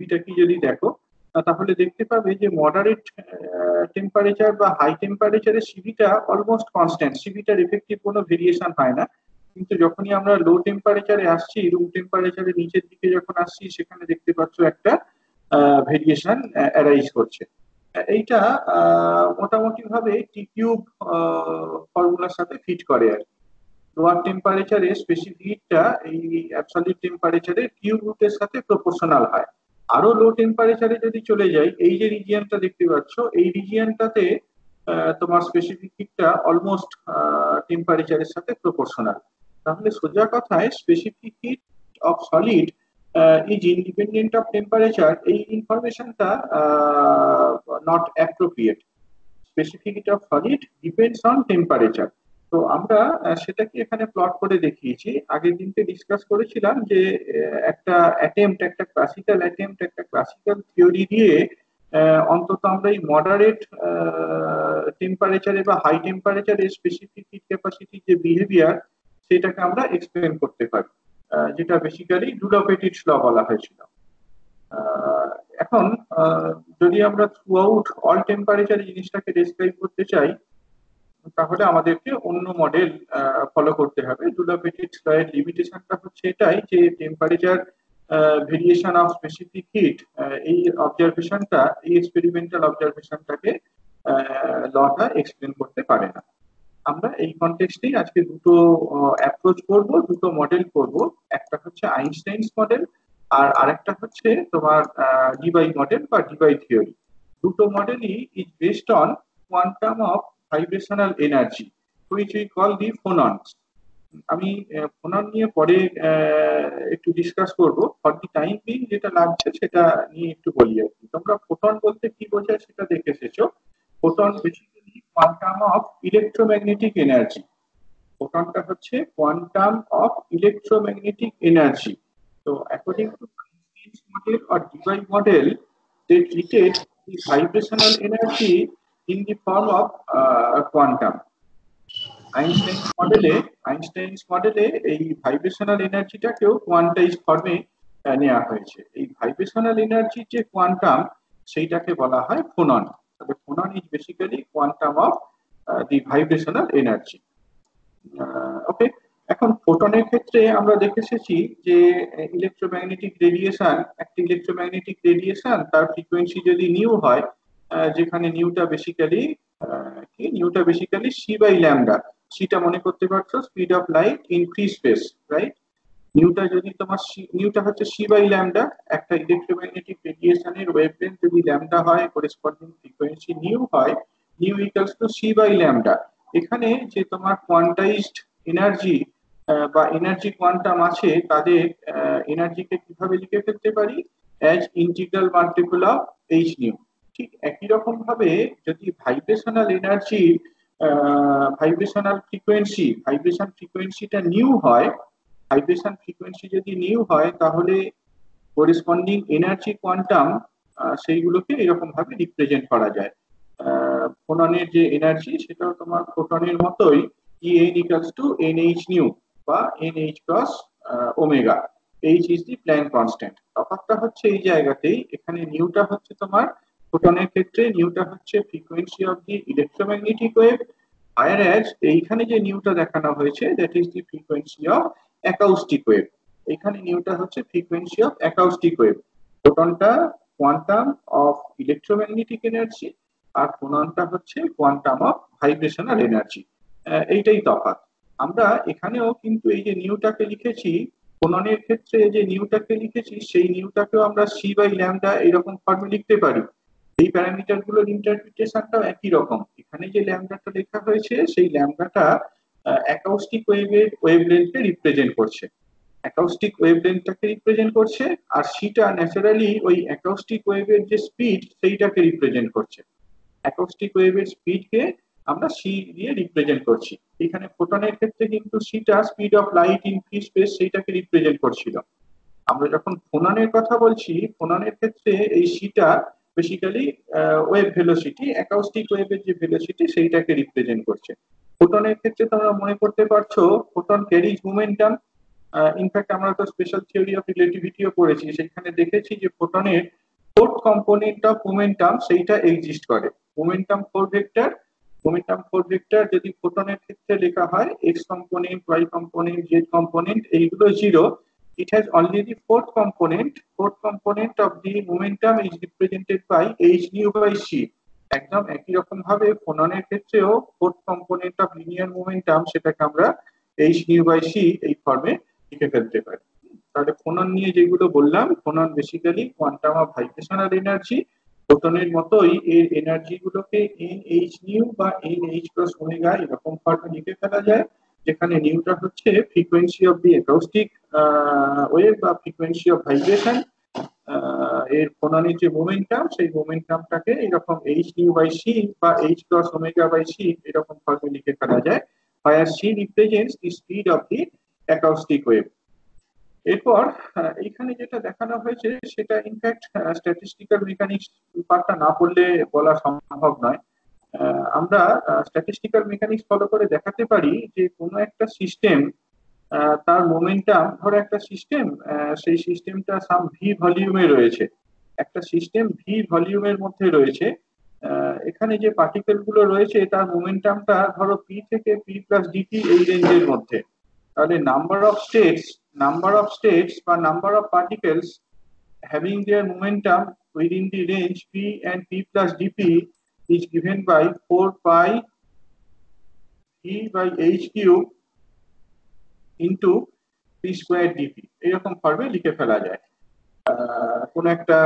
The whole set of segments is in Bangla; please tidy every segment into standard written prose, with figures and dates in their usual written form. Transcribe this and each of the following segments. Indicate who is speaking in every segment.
Speaker 1: এটা কি যদি দেখো তাহলে দেখতে পাবে যে মডারেট টেম্পারেচার বা হাই টেম্পারেচারে সিভিটা অলমোস্ট কনস্ট্যান্ট, সিভিটার এফেক্টিভ কোনো ভেরিয়েশন হয় না। কিন্তু যখনই আমরা লো টেম্পারেচারে আসছি, রুম টেম্পারেচারের নিচের দিকে যখন আসছি, সেখানে দেখতে পাচ্ছ একটা ভেরিয়েশন অ্যারাইজ করছে। এইটা মোটামুটি ভাবে টি কিউব ফর্মুলার সাথে ফিট করে আর কি। লোয়ার টেম্পারেচারে স্পেসিফিকটা এই অ্যাবসলিউট টেম্পারেচারে কিউব রুটের সাথে প্রপোর্শনাল হয়। আরো লো টেম্পারেচারে যদি চলে যাই, এই যে রিজিয়নটা দেখতে পাচ্ছ, এই রিজিয়নটাতে তোমার স্পেসিফিক হিটটা অলমোস্ট টেম্পারেচারের সাথে প্রপোর্শনাল। তাহলে সোজা কথায় specific heat of solid is independent of temperature, এই ইনফরমেশনটা not appropriate. Specific heat of solid depends on temperature. তো আমরা সেটাকে এখানে প্লট করে দেখিয়েছি। আগের দিনকে ডিসকাস করেছিলাম যে একটা ক্লাসিক্যাল থিওরি দিয়ে অন্তত আমরা এই মডারেট টেম্পারেচারে বা হাই টেম্পারেচারে স্পেসিফিক হিট ক্যাপাসিটির যে বিহেভিয়ার, সেটাকে আমরা এক্সপ্লেন করতে পারি, যেটা বেসিক্যালি ডুলফ-পেটিটস ল বলা হয়েছিল। আহ, এখন আহ, যদি আমরা থ্রু আউট অল টেম্পারেচার জিনিসটাকে ডেসক্রাইব করতে চাই, তাহলে আমাদেরকে অন্য মডেল ফলো করতে হবে। ডুলফ-পেটিটস ল এর লিমিটেশনটা হচ্ছে এটাই যে temperature variation of specific hit, এই অবজারভেশনটা, এই এক্সপেরিমেন্টাল অবজারভেশনটাকে লটা এক্সপ্লেন করতে পারে না। আমরা এই কনটেক্সটেই আজকে দুটো অ্যাপ্রোচ করব, দুটো মডেল করব। একটা হচ্ছে আইনস্টাইনস মডেল, আর আরেকটা হচ্ছে তোমার ডিবাই মডেল বা ডিবাই থিওরি। দুটো মডেলই is based on quantum of vibrational energy, which we call the phonons. আমি ফোনন নিয়ে পরে একটু ডিসকাস করব। ফর দি টাইম বিং যেটা লাগছে সেটা নিয়ে একটু বলি আর কি। তোমরা ফোটন বলতে কি বোঝায় সেটা দেখে এসেছো। Photon basically quantum of electromagnetic energy. ফোটনটা হচ্ছে কোয়ান্টাম অফ ইলেকট্রোম্যাগনেটিক এনার্জি। তো according to Einstein's model or Debye model, they treated the vibrational energy in the form of quantum. আইনস্টাইনস মডেলে এই ভাইব্রেশনাল এনার্জিটাকেও কোয়ান্টাইজ ফর্মে নেওয়া হয়েছে। এই ভাইব্রেশনাল এনার্জির যে কোয়ান্টাম, সেইটাকে বলা হয় ফোনন। তবে phonon is basically quantum of the vibrational energy. Okay. এখন ফোটনের ক্ষেত্রে আমরা দেখে এসেছি যে ইলেকট্রোম্যাগনেটিক রেডিয়েশন তার ফ্রিকোয়েন্সি যদি নিউ হয়, যেখানে নিউটা বেসিক্যালি সি বাই ল্যামডা। সিটা মনে করতে পারছো, speed of light in free space, right? নিউটা হচ্ছে সি বাই ল্যামডা। একটা ইলেকট্রোম্যাগনেটিক রেডিয়েশনের ওয়েভলেন্থ যদি ল্যামডা হয়, করেসপন্ডিং ফ্রিকোয়েন্সি নিউ হয়, nu equals to c by lambda. এখানে যে তোমার কোয়ান্টাইজড এনার্জি বা এনার্জি কোয়ান্টাম আছে, তাদের এনার্জিকে কিভাবে লিখে ফেলতে পারি? As integral multiple of H new. ঠিক একই রকম ভাবে যদি ভাইব্রেশন ফ্রিকোয়েন্সিটা নিউ হয়, ভাইব্রেশন ফ্রিকোয়েন্সি যদি নিউ হয়, তাহলে করেসপন্ডিং এনার্জি কোয়ান্টাম সেইগুলোকে এরকম ভাবে রিপ্রেজেন্ট করা যায়। ফোটনের যে এনার্জি, সেটাও তোমার ফোটনের মতোই En equals to NH nu বা NH cross omega. H is the Planck constant. তফাৎটা হচ্ছে এই জায়গাতেই, এখানে নিউটা হচ্ছে তোমার ফোটনের ক্ষেত্রে নিউটা হচ্ছে frequency of the electromagnetic wave, whereas এইখানে যে নিউটা দেখানো হয়েছে that is the frequency of acoustic wave. এখানে নিউটা হচ্ছে ফ্রিকোয়েন্সি অফ অ্যাকাউস্টিক ওয়েভ। ফোটনটা কোয়ান্টাম অফ ইলেকট্রোম্যাগনেটিক এনার্জি, আর ফোননটা হচ্ছে কোয়ান্টাম অফ ভাইব্রেশনাল এনার্জি। এইটাই তফাৎ। আমরা এখানেও কিন্তু এই যে নিউটাকে লিখেছি, ফোননের ক্ষেত্রে যে নিউটাকে লিখেছি, সেই নিউটাকেও আমরা সি বাই ল্যামডা এরকম ফর্মে লিখতে পারি। এই প্যারামিটার গুলোর ইন্টারপ্রিটেশনটাও একই রকম। এখানে যে ল্যামডাটা লেখা হয়েছে, সেই ল্যামডাটা অ্যাকাউস্টিক ওয়েভলেন্থকে রিপ্রেজেন্ট করছে, আর সিটা ন্যাচারালি ওই অ্যাকাউস্টিক ওয়েভের যে স্পিড, সেইটাকে রিপ্রেজেন্ট করছে। অ্যাকাউস্টিক ওয়েভের স্পিডকে আমরা সি দিয়ে রিপ্রেজেন্ট করছি। এখানে ফোটনের ক্ষেত্রে কিন্তু সিটা speed of light in free space, সেইটাকে রিপ্রেজেন্ট করছিল। আমরা যখন ফোননের কথা বলছি, ফোননের ক্ষেত্রে এই সিটা বেসিক্যালি ওয়েভ ভেলোসিটি, অ্যাকাউস্টিক ওয়েভের যে ভেলোসিটি, সেইটাকে রিপ্রেজেন্ট করছে। ফোটনের ক্ষেত্রে তোমরা মনে করতে পারছো, ফোটন ক্যারিজ মোমেন্টাম। ইনফ্যাক্ট আমরা তো স্পেশাল থিওরি অফ রিলেটিভিটিও পড়েছি, সেখানে দেখেছি যে ফোটনের ফোর্থ কম্পোনেন্ট অফ মোমেন্টাম সেইটা এক্সিস্ট করে। মোমেন্টাম ফোর ভেক্টর যদি ফোটনের ক্ষেত্রে লেখা হয় x component, y component, z component, এইগুলো zero. It has only the fourth component of the momentum is represented by h nu by c। একদম একই রকম ভাবে ফোননের ক্ষেত্রেও fourth component of linear momentum সেটাকে আমরা h nu by c এই ফর্মে লিখে ফেলতে পারি। তাহলে ফোনন নিয়ে যেগুলো বললাম, phonon basically quantum of vibrational energy. ফোটনের মতোই এর এনার্জি গুলোকে এন এইচ নিউ বা এন এইচ প্লাস ওমেগা এরকম ফর্মে লিখে ফেলা যায়, যেখানে নিউটা হচ্ছে frequency of the acoustic wave বা ফ্রিকোয়েন্সি অফ ভাইব্রেশন। এর ফোননের যে মোমেন্টাম সেই মোমেন্টামটাকে এরকম এইচ নিউ বাই সি বা h plus omega by c এরকম ফর্মে লিখে ফেলা যায়, where c represents the speed of the acoustic wave। এরপর এখানে যেটা দেখানো হয়েছে সেটা ইনফ্যাক্ট স্ট্যাটিস্টিক্যাল মেকানিক্স পার্টটা না পড়লে বলা সম্ভব নয়। আমরা স্ট্যাটিস্টিক্যাল মেকানিক্স ফলো করে দেখাতে পারি যে কোনো একটা সিস্টেম তার মোমেন্টাম, ধরো একটা সিস্টেম, সেই সিস্টেমটা সাম ভি ভলিউমে রয়েছে, একটা সিস্টেম ভি ভলিউমের মধ্যে রয়েছে। এখানে যে পার্টিকেল গুলো রয়েছে তার মোমেন্টামটা ধরো পি থেকে পি প্লাস ডিপি এই রেঞ্জের মধ্যে। তাহলে নাম্বার অফ স্টেটস বা number of particles having there momentum within the range P and p plus DP is given by 4 pi v by h cube into p square dp এরকম ফর্মে লিখে ফেলা যায়। কোন একটা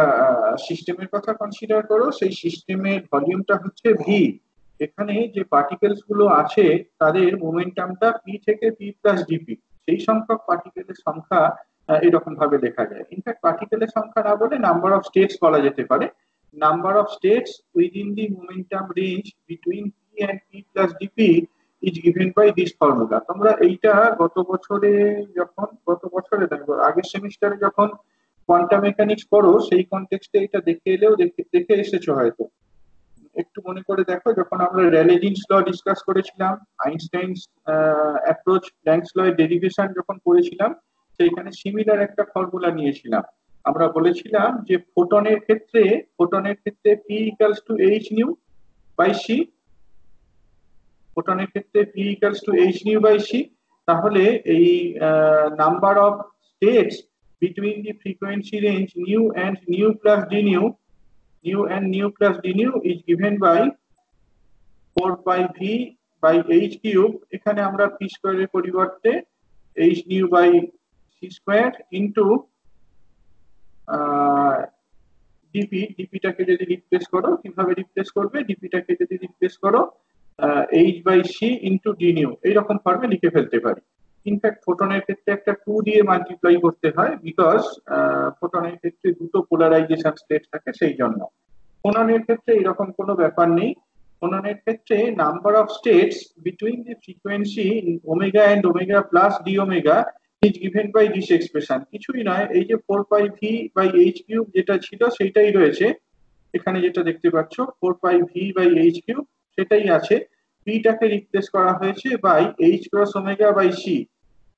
Speaker 1: সিস্টেমের কথা কনসিডার করো, সেই সিস্টেমের ভলিউমটা হচ্ছে ভি, এখানে যে পার্টিকেলস গুলো আছে তাদের মোমেন্টামটা পি থেকে পি প্লাস ডিপি, সেই সংখ্যক পার্টিকেলের সংখ্যা এরকম ভাবে লেখা যায়। ইনফ্যাক্ট পার্টিকেলের সংখ্যা না বলে নাম্বার অফ স্টেটস বলা যেতে পারে। Number of states within the momentum range between p and p plus dp is given by this formula. তোমরা এইটা গত বছরে দেখো আগের সেমিস্টারে যখন কোয়ান্টাম মেকানিক্স পড়ো সেই কনটেক্সটে এটা দেখে এসেছো হয়তো। একটু মনে করে দেখো, যখন আমরা র্যালে জিন্স ল ডিসকাস করেছিলাম, আইনস্টাইনস অ্যাপ্রোচ, প্ল্যাঙ্কস ল এর ডেরিভেশন যখন করেছিলাম, সেইখানে সিমিলার একটা ফর্মুলা নিয়েছিলাম। আমরা বলেছিলাম যে ফোটনের ক্ষেত্রে p equals to h nu by c, ফোটনের ক্ষেত্রে p equals to h nu by c. তাহলে এই number of states between the frequency range nu and nu plus d nu is given by 4 pi v by h cube। এখানে আমরা p স্কয়ার এর পরিবর্তে h nu by c square into dp টাকে যদি রিপ্লেস করো, কিভাবে রিপ্লেস করবে, dp টাকে যদি রিপ্লেস করো h by c into d nu এইরকম ফর্মে লিখে ফেলতে পারি। ইনফ্যাক্ট ফোটনের ক্ষেত্রে একটা 2 দিয়ে মাল্টিপ্লাই করতে হয়, বিকজ ফোটনের ক্ষেত্রে দুটো পোলারাইজেশন স্টেট থাকে সেই জন্য। ফোননের ক্ষেত্রে এরকম কোনো ব্যাপার নেই। ফোননের ক্ষেত্রে number of states between the frequency omega and omega plus d omega is given by this expression. কিছুই নয়, এই যে 4 pi v by h cube যেটা ছিল সেটাই রয়েছে এখানে, যেটা দেখতে পাচ্ছ 4 pi v by h cube সেটাই আছে। পিটাকে রিপ্লেস করা হয়েছে by h cross omega by c,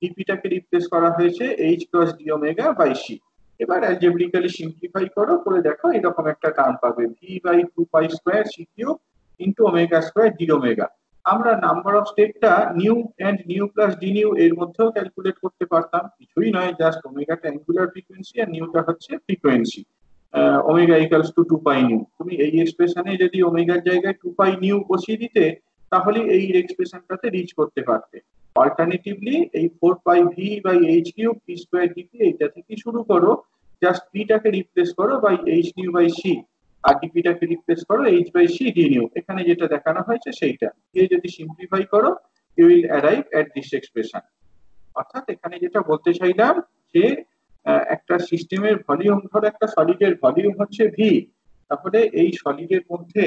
Speaker 1: ডিপিটাকে রিপ্লেস করা হয়েছে h cross d omega by c. এবার অ্যালজেব্রিক্যালি সিম্পলিফাই করো, করে দেখো এরকম একটা টার্ম পাবে, v by 2 pi square c cube into omega square d omega. আমরা নাম্বার অফ স্টেটটা nu and nu plus d nu এর মধ্যেও ক্যালকুলেট করতে পারতাম, কিছুই নয়, জাস্ট ওমেগাটা অ্যাঙ্গুলার ফ্রিকোয়েন্সি আর নিউটা হচ্ছে frequency. Omega equals to 2 pi nu. তুমি এই এক্সপ্রেশনে যদি ওমেগার জায়গায় 2 পাই নিউ বসিয়ে দিতে তাহলে এই এক্সপ্রেশনটাতে রিচ করতে পারতে। অল্টারনেটিভলি এই 4 pi v by h cube p square d p এইটা থেকে শুরু করো, জাস্ট পিটাকে রিপ্লেস করো by h nu by c, আর ডিপিটাকে রিপ্লেস করো h by c d nu. এখানে যেটা দেখানো হয়েছে সেইটা দিয়ে যদি সিম্পলিফাই করো you will arrive at this expression. অর্থাৎ এখানে যেটা বলতে চাইলাম যে একটা সিস্টেমের ভলিউম, ধরো একটা সলিডের ভলিউম হচ্ছে ভি, তাহলে এই সলিডের মধ্যে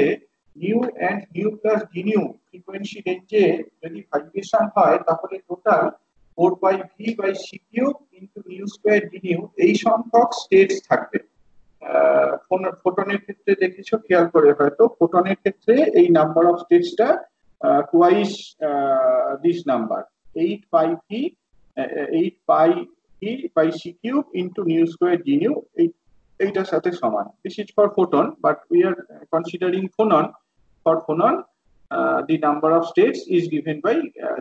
Speaker 1: nu and nu plus d nu frequency রেঞ্জে যদি ভাইব্রেশন হয় তাহলে total 4 pi v by c cube into nu square d nu এই সংখ্যক স্টেটস থাকবে। ফোটনের ক্ষেত্রে দেখেছো, খেয়াল করে হয়তো, ফোটনের ক্ষেত্রে এই নাম্বার অফ স্টেটসটা twice this number 8 pi v 8 pi E by C cube into nu square d nu, এইটার সাথে সমান। This is for photon, but we are considering phonon. For phonon, the number of states is given by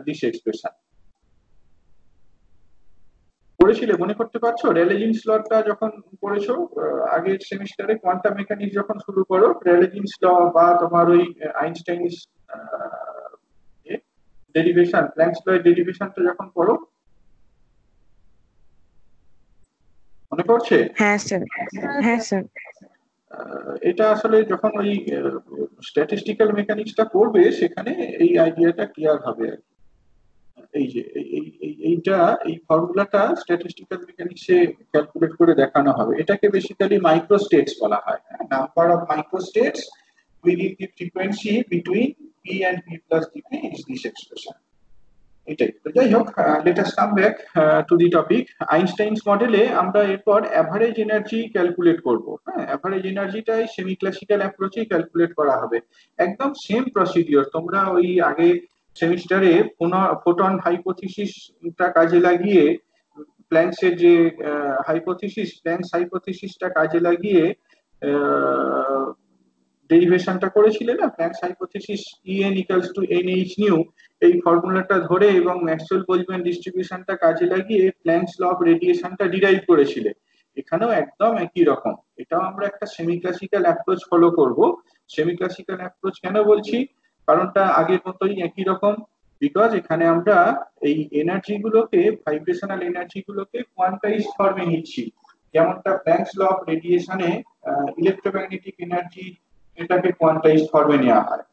Speaker 1: this expression. পড়েছিলে, মনে করতে পারছো? রেলে জিন্স লটা যখন পড়েছো আগের সেমিস্টারে, কোয়ান্টাম মেকানিক্স যখন শুরু করো, রেলে জিন্স ল বা তোমার ওই আইনস্টাইন ডেরিভেশন, প্ল্যাঙ্কস ল এর ডেরিভেশনটা যখন পড়ো, মনে পড়ছে?
Speaker 2: হ্যাঁ স্যার, হ্যাঁ স্যার।
Speaker 1: এটা আসলে যখন ওই স্ট্যাটিস্টিক্যাল মেকানিক্সটা করবে সেখানে এই আইডিয়াটা ক্লিয়ার হবে। এই যে এইটা, এই ফর্মুলাটা স্ট্যাটিস্টিক্যাল মেকানিক্সে ক্যালকুলেট করে দেখানো হবে। এটাকে বেসিক্যালি মাইক্রোস্টেটস বলা হয়। Number of microstates within the frequency between p and p plus dp is this expression. এটাই তো। যাই হোক, let us come back to the topic. Einstein's মডেলে আমরা এরপর অ্যাভারেজ এনার্জি ক্যালকুলেট করব। হ্যাঁ, অ্যাভারেজ এনার্জিটাই সেমি ক্লাসিক্যাল অ্যাপ্রোচে ক্যালকুলেট করা হবে। একদম সেম প্রসিডিওর। তোমরা ওই আগে সেমিস্টারে ফোটন হাইপোথিসিসটা কাজে লাগিয়ে, প্ল্যাঙ্কসের যে হাইপোথিসিস, প্ল্যাঙ্কস হাইপোথিসিসটা কাজে লাগিয়ে ডেরিভেশনটা করেছিলে না, planks hypothesis En equals to nh nu, এই ফর্মুলাটা ধরে এবং ম্যাক্সওয়েল বোলজম্যান ডিস্ট্রিবিউশনটা কাজে লাগিয়ে প্ল্যাঙ্কস ল অফ রেডিয়েশনটা ডিরাইভ করেছিলে। এখানেও একদম একই রকম। এটাও আমরা একটা সেমি ক্লাসিক্যাল অ্যাপ্রোচ ফলো করব। সেমি ক্লাসিক্যাল অ্যাপ্রোচ কেন বলছি? কারণটা আগের মতোই একই রকম। বিকজ এখানে আমরা এই এনার্জি গুলোকে, ভাইব্রেশনাল এনার্জি গুলোকে কোয়ান্টাইজ ফর্মে নিচ্ছি। যেমনটা প্ল্যাঙ্কস ল অফ রেডিয়েশনে ইলেকট্রোম্যাগনেটিক এনার্জি এটাকে কোয়ান্টাইজ ফর্মে নেওয়া হয়।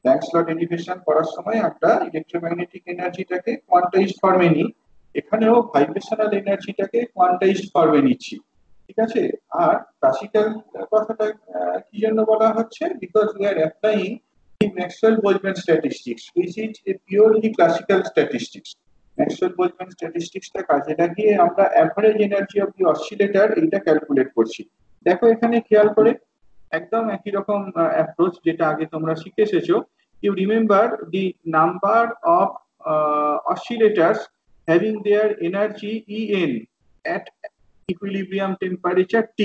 Speaker 1: প্ল্যাঙ্কস ল ডেরিভেশন করার সময় আমরা ইলেকট্রোম্যাগনেটিক এনার্জিটাকে কোয়ান্টাইজ ফর্মে নিই, এখানেও ভাইব্রেশনাল এনার্জিটাকে কোয়ান্টাইজ ফর্মে নিচ্ছি। ঠিক আছে? আর ক্লাসিক্যাল কথাটা কি জন্য বলা হচ্ছে? Because we are applying the Maxwell-Boltzmann statistics, which is a purely classical statistics. Maxwell-Boltzmann statistics টা কাজে লাগিয়ে আমরা average energy of the oscillator এইটা ক্যালকুলেট করছি। দেখো এখানে খেয়াল করে, একদম একই রকম অ্যাপ্রোচ যেটা আগে তোমরা শিখে এসেছো। You remember the number of oscillators having their energy En at equilibrium temperature T.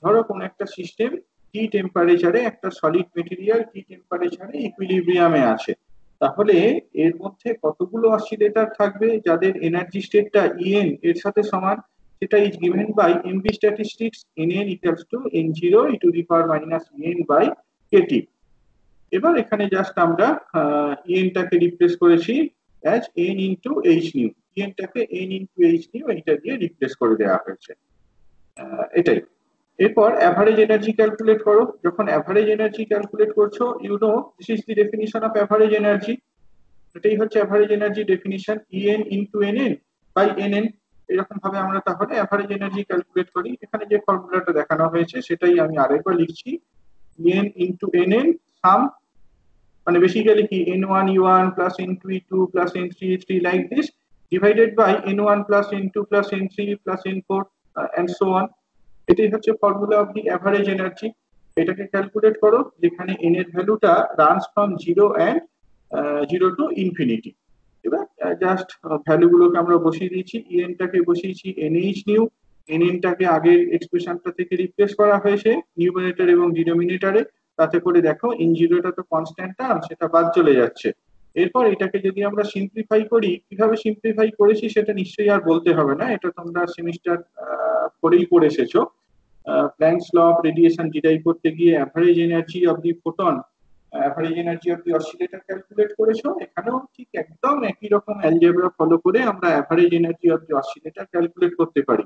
Speaker 1: ধরো কোন একটা সিস্টেম টি টেম্পারেচারে, একটা সলিড মেটেরিয়াল টি টেম্পারেচারে ইকুইলিব্রিয়ামে আছে, তাহলে এর মধ্যে কতগুলো অসিলেটর থাকবে যাদের এনার্জি স্টেটটা En এর সাথে সমান? সেটা is given by M B statistics nn equals to n0 e to the power minus en by kt। এবার এখানে জাস্ট আমরা en টাকে রিপ্লেস করেছি as n into h nu, en টাকে n into h nu এইটা দিয়ে রিপ্লেস করে দেওয়া হয়েছে। এটাই। এরপর অ্যাভারেজ এনার্জি ক্যালকুলেট করো। যখন অ্যাভারেজ এনার্জি ক্যালকুলেট করছো, you know this is the definition of average energy. এটাই হচ্ছে average energy definition, En into nn by nn। এরকম ভাবে আমরা তাহলে অ্যাভারেজ এনার্জি ক্যালকুলেট করি। এখানে যে ফর্মুলাটা দেখানো হয়েছে সেটাই আমি আরেকবার লিখছি, En into nn সাম, মানে বেসিক্যালি কি n1 u1 plus n2 e2 plus n3 e3 like this, divided by n1 plus n2 plus n3 plus n4 and so on। এটাই হচ্ছে formula of the average energy. এটাকে ক্যালকুলেট করো, যেখানে n এর ভ্যালুটা runs from 0 and 0 to infinity. এবার জাস্ট ভ্যালুগুলোকে আমরা বসিয়ে দিয়েছি। en টাকে বসিয়েছি nh নিউ, nn টাকে আগের এক্সপ্রেশনটা থেকে রিপ্লেস করা হয়েছে নিউমারেটর এবং ডিনোমিনেটরে। তাতে করে দেখো n0 টা তো কনস্ট্যান্ট টার্ম, সেটা বাদ চলে যাচ্ছে। এরপর এটাকে যদি আমরা সিম্পলিফাই করি, কিভাবে সিম্পলিফাই করেছি সেটা নিশ্চয়ই আর বলতে হবে না, এটা তোমরা সেমিস্টার করেই পড়ে এসেছো। Planck's law of radiation derive করতে গিয়ে average energy of the photon, average energy of the oscillator calculate করেছো। এখানেও ঠিক একদম একই রকম অ্যালজেব্রা ফলো করে আমরা average energy of the oscillator calculate করতে পারি।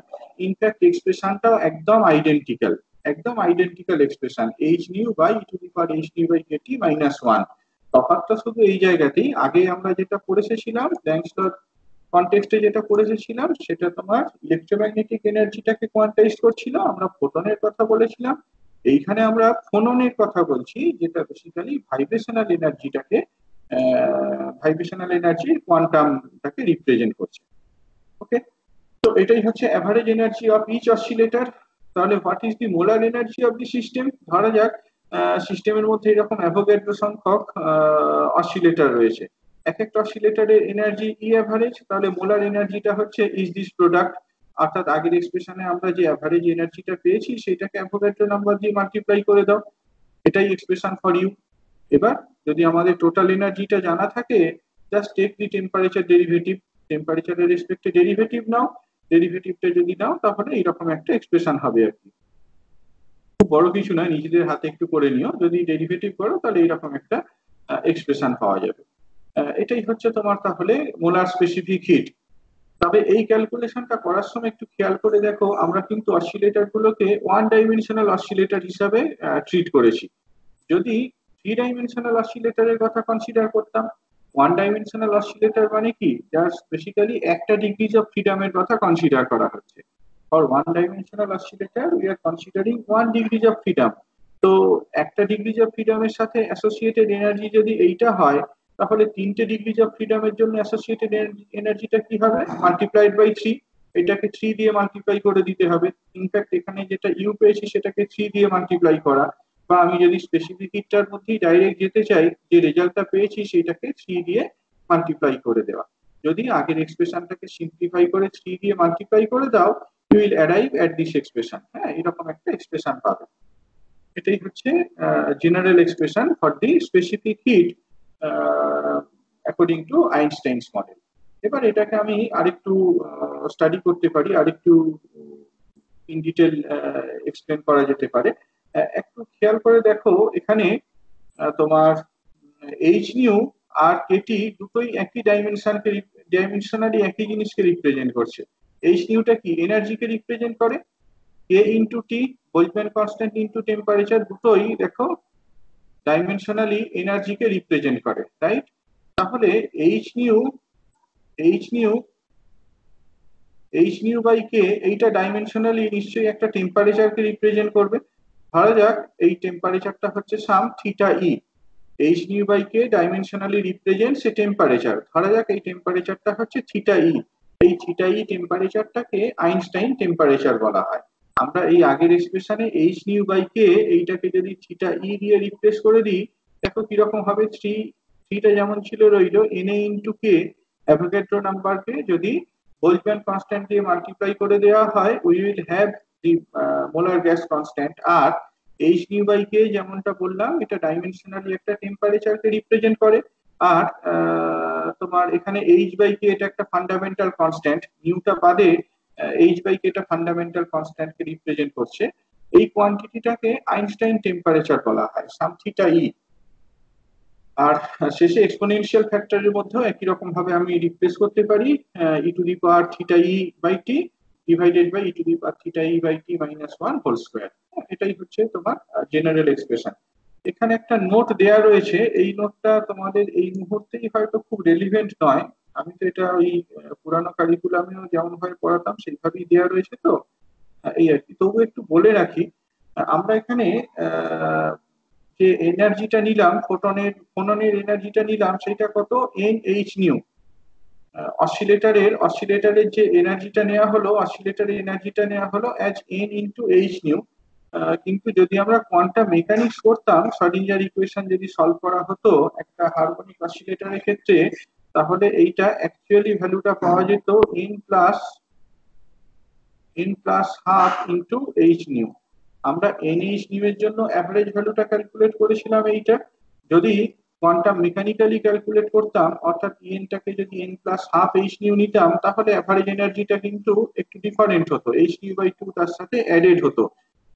Speaker 1: ইনফ্যাক্ট এক্সপ্রেশনটাও একদম আইডেন্টিক্যাল, একদম identical expression, h nu by e to the power h nu by kt minus 1। তফাৎটা শুধু এই জায়গাতেই, আগে আমরা যেটা পড়ে এসেছিলাম প্ল্যাঙ্কস ল কনটেক্সটে যেটা পড়ে এসেছিলাম সেটা তোমার ইলেকট্রোম্যাগনেটিক এনার্জিটাকে কোয়ান্টাইজ করছিল, আমরা ফোটনের কথা বলেছিলাম। এইখানে আমরা ফোননের কথা বলছি, যেটা বেসিক্যালি ভাইব্রেশনাল এনার্জিটাকে, ভাইব্রেশনাল এনার্জি কোয়ান্টামটাকে রিপ্রেজেন্ট করছে। ওকে, তো এটাই হচ্ছে average energy of each oscillator. তাহলে what is the molar energy of the system? ধরা যাক সিস্টেমের মধ্যে এরকম অ্যাভোগাড্রো সংখ্যক অসিলেটর রয়েছে, এক একটা অসিলেটরের এনার্জি ই অ্যাভারেজ, তাহলে মোলার এনার্জিটা হচ্ছে ইজ দিস প্রোডাক্ট। অর্থাৎ আগের এক্সপ্রেশনে আমরা যে অ্যাভারেজ এনার্জিটা পেয়েছি সেটাকে অ্যাভোগাড্রো নাম্বার দিয়ে মাল্টিপ্লাই করে দাও, এটাই এক্সপ্রেশন ফর ইউ। এবার যদি আমাদের টোটাল এনার্জিটা জানা থাকে, just take the temperature derivative, টেম্পারেচারের রেসপেক্টে ডেরিভেটিভ নাও, ডেরিভেটিভটা যদি নাও তাহলে এইরকম একটা এক্সপ্রেশন হবে আর কি। খুব বড় কিছু নয়, নিজেদের হাতে একটু করে নিও, যদি ডেরিভেটিভ করো তাহলে এইরকম একটা এক্সপ্রেশন পাওয়া যাবে। এটাই হচ্ছে তোমার তাহলে মোলার স্পেসিফিক হিট। তবে এই ক্যালকুলেশনটা করার সময় একটু খেয়াল করে দেখো, আমরা কিন্তু অসিলেটর গুলোকে ওয়ান ডাইমেনশনাল অসিলেটর হিসাবে ট্রিট করেছি। যদি থ্রি ডাইমেনশনাল অসিলেটরের কথা কনসিডার করতাম, ওয়ান ডাইমেনশনাল অসিলেটর মানে কি, জাস্ট বেসিক্যালি একটা ডিগ্রিজ অফ ফ্রিডমের কথা কনসিডার করা হচ্ছে। For one dimensional oscillator we are considering one degrees of freedom. তো একটা ডিগ্রিজ অফ ফ্রিডমের সাথে অ্যাসোসিয়েটেড এনার্জি যদি এইটা হয়, তাহলে তিনটে ডিগ্রিজ অফ ফ্রিডমের জন্য অ্যাসোসিয়েটেড এনার্জিটা কি হবে, মাল্টিপ্লাইড বাই থ্রি। এটাকে থ্রি দিয়ে মাল্টিপ্লাই করে দিতে হবে। ইনফ্যাক্ট এখানে যেটা ইউ পেয়েছি সেটাকে থ্রি দিয়ে মাল্টিপ্লাই করা, বা আমি যদি স্পেসিফিকটার মধ্যেই ডাইরেক্ট যেতে চাই, যে রেজাল্টটা পেয়েছি সেটাকে থ্রি দিয়ে মাল্টিপ্লাই করে দেওয়া। যদি আগের এক্সপ্রেশনটাকে সিম্পলিফাই করে থ্রি দিয়ে মাল্টিপ্লাই করে দাও, you will arrive at this expression. হ্যাঁ, এরকম একটা এক্সপ্রেশন পাবে। এটাই হচ্ছে general expression for the specific heat according to Einstein's model. এবার এটাকে আমি আরেকটু স্টাডি করতে পারি, আরেকটু ইন ডিটেল এক্সপ্লেন করা যেতে পারে। একটু খেয়াল করে দেখো, এখানে তোমার এইচ নিউ আর কেটি দুটোই একই ডাইমেনশনালি একই জিনিসকে রিপ্রেজেন্ট করছে। এইচ নিউটা কি, এনার্জিকে রিপ্রেজেন্ট করে। K into t, Boltzmann constant into temperature, দুটোই দেখো ডাইমেনশনালি এনার্জিকে রিপ্রেজেন্ট করে, রাইট? তাহলে h nu h nu h nu by k, এইটা ডাইমেনশনালি নিশ্চয়ই একটা টেম্পারেচারকে রিপ্রেজেন্ট করবে। ধরা যাক এই টেম্পারেচারটা হচ্ছে some theta E. H nu by k dimensionally represents a temperature. ধরা যাক এই টেম্পারেচারটা হচ্ছে থিটা ই। এই থিটা ই টেম্পারেচারটাকে আইনস্টাইন টেম্পারেচার বলা হয়। আমরা এই আগের এক্সপ্রেশনে এইচ নিউ বাই কে এইটাকে যদি থিটা ই দিয়ে রিপ্লেস করে দিই, দেখো কিরকম হবে। থ্রিটা যেমন ছিল রইলো, N A into k, Avogadro নাম্বারকে যদি বোলজম্যান কনস্ট্যান্ট দিয়ে মাল্টিপ্লাই করে দেওয়া হয়, we will have the molar gas constant. আর এইচ নিউ বাই কে যেমনটা বললাম, এটা ডাইমেনশনালি একটা টেম্পারেচারকে রিপ্রেজেন্ট করে। আর তোমার এখানে এইচ বাই কে এটা একটা ফান্ডামেন্টাল কনস্ট্যান্ট, নিউটা বাদে এইচ বাই কে এটা ফান্ডামেন্টাল কনস্ট্যান্টকে রিপ্রেজেন্ট করছে। এই কোয়ান্টিটিটাকে আইনস্টাইন টেম্পারেচার বলা হয়, সাম থিটা ই। আর শেষে এক্সপোনেনশিয়াল ফ্যাক্টরের মধ্যেও একই রকম ভাবে আমি রিপ্লেস করতে পারি, e to the power theta E by T divided by e to the power theta E by T minus one whole square. এটাই হচ্ছে তোমার জেনারেল এক্সপ্রেশন। এখানে একটা নোট দেয়া রয়েছে, এই নোটটা তোমাদের এই মুহূর্তেই হয়তো খুব রেলিভেন্ট নয়। আমি তো এটা ওই পুরানো কারিকুলামেও যেমন ভাবে পড়াতাম সেইভাবেই দেয়া রয়েছে, তো এই আর কি। তবু একটু বলে রাখি, আমরা এখানে আহ, যে এনার্জিটা নিলাম, ফোটনের এনার্জিটা নিলাম, সেটা কত, এন এইচ নিউ। অসিলেটরের যে এনার্জিটা নেওয়া হলো, অসিলেটরের এনার্জিটা নেওয়া হলো as an into H new. কিন্তু যদি আমরা কোয়ান্টাম মেকানিক্স করতাম, শ্রোডিঞ্জার ইকুয়েশন যদি সলভ করা হতো একটা হারমোনিক অসিলেটরের ক্ষেত্রে, তাহলে এইটা অ্যাকচুয়ালি ভ্যালুটা পাওয়া যেত n plus half into H new. আমরা এন এইচ নিউ এর জন্য অ্যাভারেজ ভ্যালুটা ক্যালকুলেট করেছিলাম এইটা। যদি কোয়ান্টাম মেকানিক্যালি ক্যালকুলেট করতাম, অর্থাৎ এনটাকে যদি N plus half H new নিতাম, তাহলে অ্যাভারেজ এনার্জিটা কিন্তু একটু ডিফারেন্ট হতো, এইচ নিউ বাই টু তার সাথে অ্যাডেড হতো।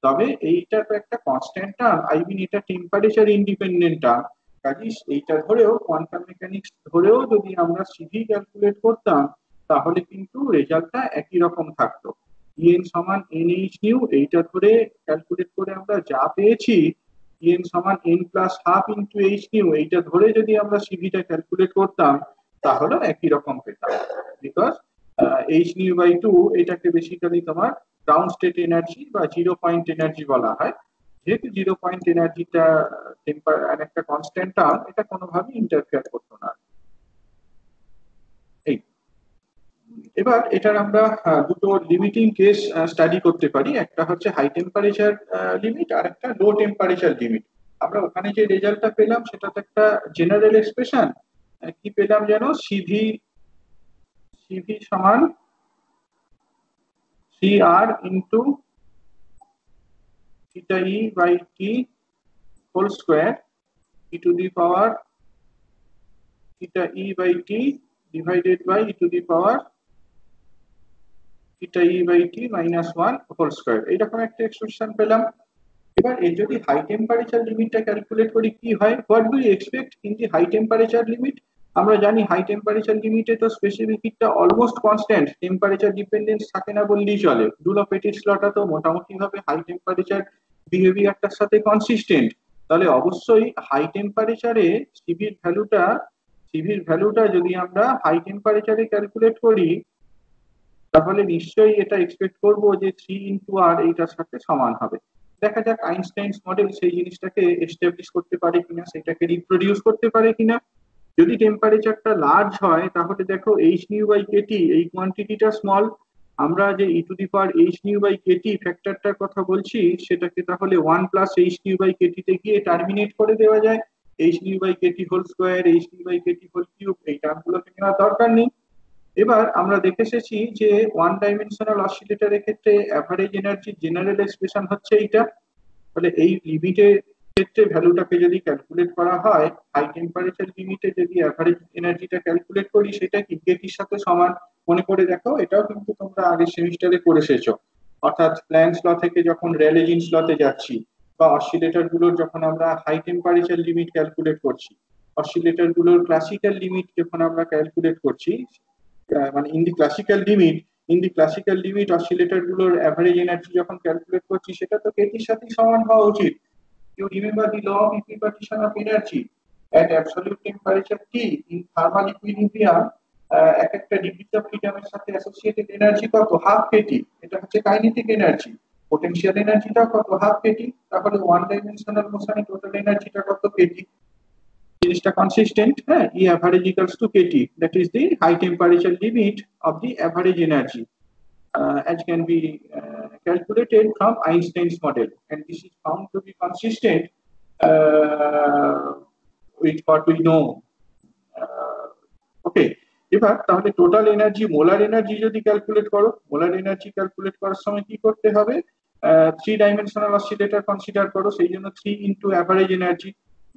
Speaker 1: তবে এইটা তো একটা কনস্ট্যান্ট টার্ম, আই মিন এটা টেম্পারেচার ইন্ডিপেন্ডেন্ট টার্ম। কাজে এইটা ধরেও, কোয়ান্টাম মেকানিক্স ধরেও যদি আমরা সিধি ক্যালকুলেট করতাম, তাহলে কিন্তু রেজাল্টটা একই রকম থাকতো। ইএন সমান এন এইচ নিউ, এইটা ধরে ক্যালকুলেট করে আমরা যা পেয়েছি, ইএন সমান N plus half into H new, এইটা ধরে যদি আমরা সিভিটা ক্যালকুলেট করতাম, তাহলে একই রকম পেতাম। Because H nu by two এটাকে বেসিক্যালি তোমার গ্রাউন্ড স্টেট এনার্জি বা জিরো পয়েন্ট এনার্জি বলা হয়। যেহেতু জিরো পয়েন্ট এনার্জিটা একটা কনস্ট্যান্ট টার্ম, এটা কোনোভাবেই ইন্টারফেয়ার করতো না। এই, এবার এটার আমরা দুটো লিমিটিং কেস স্টাডি করতে পারি, একটা হচ্ছে হাই টেম্পারেচার লিমিট আর একটা লো টেম্পারেচার লিমিট। আমরা ওখানে যে রেজাল্টটা পেলাম সেটা তো একটা জেনারেল এক্সপ্রেশন। কি পেলাম যেন, সিভি সিভি সমান CR into theta E by T whole square e to the power theta E by T divided by e to the power theta E by T minus 1 whole square এইরকম একটা এক্সপ্রেশন পেলাম। এবার এই যদি হাই টেম্পারেচার লিমিটটা ক্যালকুলেট করি কি হয়, what do you expect in the high temperature limit? আমরা জানি হাই টেম্পারেচার লিমিটে তো স্পেসিফিক হিটটা অলমোস্ট কনস্ট্যান্ট, টেম্পারেচার ডিপেন্ডেন্স থাকে না বললেই চলে। ডুল অফ পেটিটস লটা তো মোটামুটি ভাবে হাই টেম্পারেচার বিহেভিয়ারটার সাথে কনসিস্টেন্ট। তাহলে অবশ্যই হাই টেম্পারেচারে সিভির ভ্যালুটা যদি আমরা হাই টেম্পারেচারে ক্যালকুলেট করি তাহলে নিশ্চয়ই এটা এক্সপেক্ট করব যে 3 × R এইটার সাথে সমান হবে। দেখা যাক আইনস্টাইনস মডেল সেই জিনিসটাকে এস্টাবলিশ করতে পারে কিনা, সেটাকে রিপ্রোডিউস করতে পারে কিনা। যদি টেম্পারেচারটা লার্জ হয় তাহলে দেখো h/kT এই কোয়ান্টিটিটা স্মল, আমরা যে e⁻h/kT ফ্যাক্টরটার কথা বলছি সেটাকে তাহলে 1 + h/kT তে গিয়ে টার্মিনেট করে দেওয়া যায়। h/kT whole square, h/kT whole cube এই টার্মগুলোকে নেওয়ার দরকার নেই। এবার আমরা দেখে এসেছি যে ওয়ান ডাইমেনশনাল অসিলেটরের ক্ষেত্রে অ্যাভারেজ এনার্জি জেনারেল এক্সপ্রেশন হচ্ছে এইটা। তাহলে এই লিমিটের ক্ষেত্রে ভ্যালুটাকে যদি ক্যালকুলেট করা হয়, হাই টেম্পারেচার লিমিটে যদি অ্যাভারেজ এনার্জিটা ক্যালকুলেট করি সেটা কি কেটির সাথে সমান। মনে করে দেখো, এটাও কিন্তু তোমরা আগের সেমিস্টারে করে এসেছো। অর্থাৎ প্ল্যাঙ্কস ল থেকে যখন র্যালে জিন্স লতে যাচ্ছি বা অসিলেটর গুলোর যখন আমরা হাই টেম্পারেচার লিমিট ক্যালকুলেট করছি, অসিলেটর গুলোর ক্লাসিক্যাল লিমিট যখন আমরা ক্যালকুলেট করছি, মানে in the classical limit oscillator গুলোর অ্যাভারেজ এনার্জি যখন ক্যালকুলেট করছি সেটা তো কেটির সাথে সমান হওয়া উচিত। You remember the law of equipartition of energy at absolute temperature T in thermal equilibrium, এক একটা ডিগ্রি অফ ফ্রিডমের সাথে অ্যাসোসিয়েটেড এনার্জি কত, হাফ কেটি। এটা হচ্ছে কাইনেটিক এনার্জি। পোটেনশিয়াল এনার্জিটা কত, হাফ কেটি। তাহলে ওয়ান ডাইমেনশনাল মোশনে টোটাল এনার্জিটা কত, কেটি। জিনিসটা কনসিস্টেন্ট। হ্যাঁ, E average equals to KT, that is the high temperature limit of the average energy as can be calculated from Einstein's model, and this is found to be consistent with what we know. Okay, এবার তাহলে টোটাল এনার্জি, মোলার এনার্জি যদি ক্যালকুলেট করো, মোলার এনার্জি ক্যালকুলেট করার সময় কি করতে হবে, 3 ডাইমেনশনাল অসিলেটর কনসিডার করো, সেই জন্য 3 × অ্যাভারেজ এনার্জি।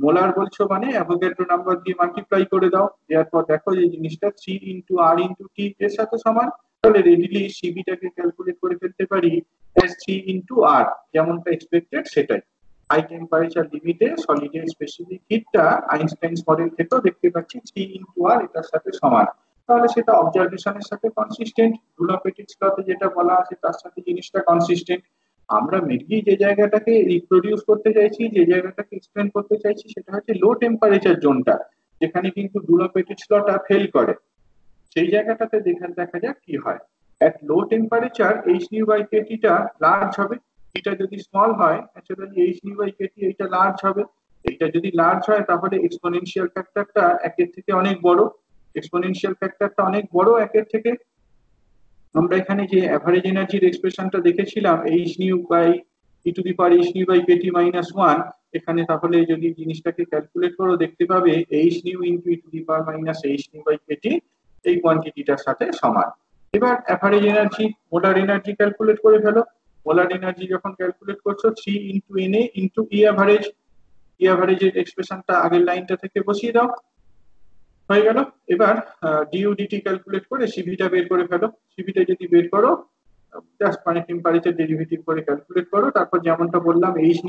Speaker 1: মোলার বলছো মানে অ্যাভোগাড্রো নাম্বার দিয়ে মাল্টিপ্লাই করে দাও, দেওয়ার পর দেখো যে জিনিসটা 3 × R × T এর সাথে সমান। তাহলে রেডিলি সিবিটাকে ক্যালকুলেট করে ফেলতে পারি as 3 × R, যেমনটা এক্সপেক্টেড সেটাই। হাই টেম্পারেচার লিমিটে সলিডের স্পেসিফিক হিটটা আইনস্টাইনস মডেল থেকেও দেখতে পাচ্ছি 3 × R এটার সাথে সমান। তাহলে সেটা অবজারভেশনের সাথে কনসিস্টেন্ট, ডুল অফ পেটিটস লতে যেটা বলা আছে তার সাথে জিনিসটা কনসিস্টেন্ট। আমরা মেনলি যে জায়গাটাকে রিপ্রোডিউস করতে চাইছি, যে জায়গাটাকে এক্সপ্লেন করতে চাইছি সেটা হচ্ছে লো টেম্পারেচার জোনটা, যেখানে কিন্তু ডুল অফ পেটিটস লটা ফেল করে। সেই জায়গাটাতে দেখা যাক কি হয়। এট লো টেম্পারেচার h/kT টা লার্জ হবে, এটা যদি স্মল হয় অ্যাকচুয়ালি h/kT এটা লার্জ হবে। এটা যদি লার্জ হয় তাহলে এক্সপোনেনশিয়াল ফ্যাক্টরটা একের থেকে অনেক বড়, এক্সপোনেনশিয়াল ফ্যাক্টরটা অনেক বড় একের থেকে। আমরা এখানে যে অ্যাভারেজ এনার্জির এক্সপ্রেশনটা দেখেছিলাম h/e⁻h/kT - 1, এখানে তাহলে যদি জিনিসটাকে ক্যালকুলেট করো দেখতে পাবে h/e⁻h/kT এই কোয়ান্টিটিটার সাথে সমান। এবার average energy, molar energy calculate করে ফেলো। মোলার এনার্জি যখন ক্যালকুলেট করছো 3 × Na × E অ্যাভারেজ, E অ্যাভারেজের এক্সপ্রেশনটা আগের লাইনটা থেকে বসিয়ে দাও, হয়ে গেল। এবার ডিইউডিটি ক্যালকুলেট করে সিভিটা বের করে ফেলো। সিভিটা যদি বের করো জাস্ট মানে টেম্পারেচার ডেরিভেটিভ করে ক্যালকুলেট করো, তারপর যেমনটা বললাম h/k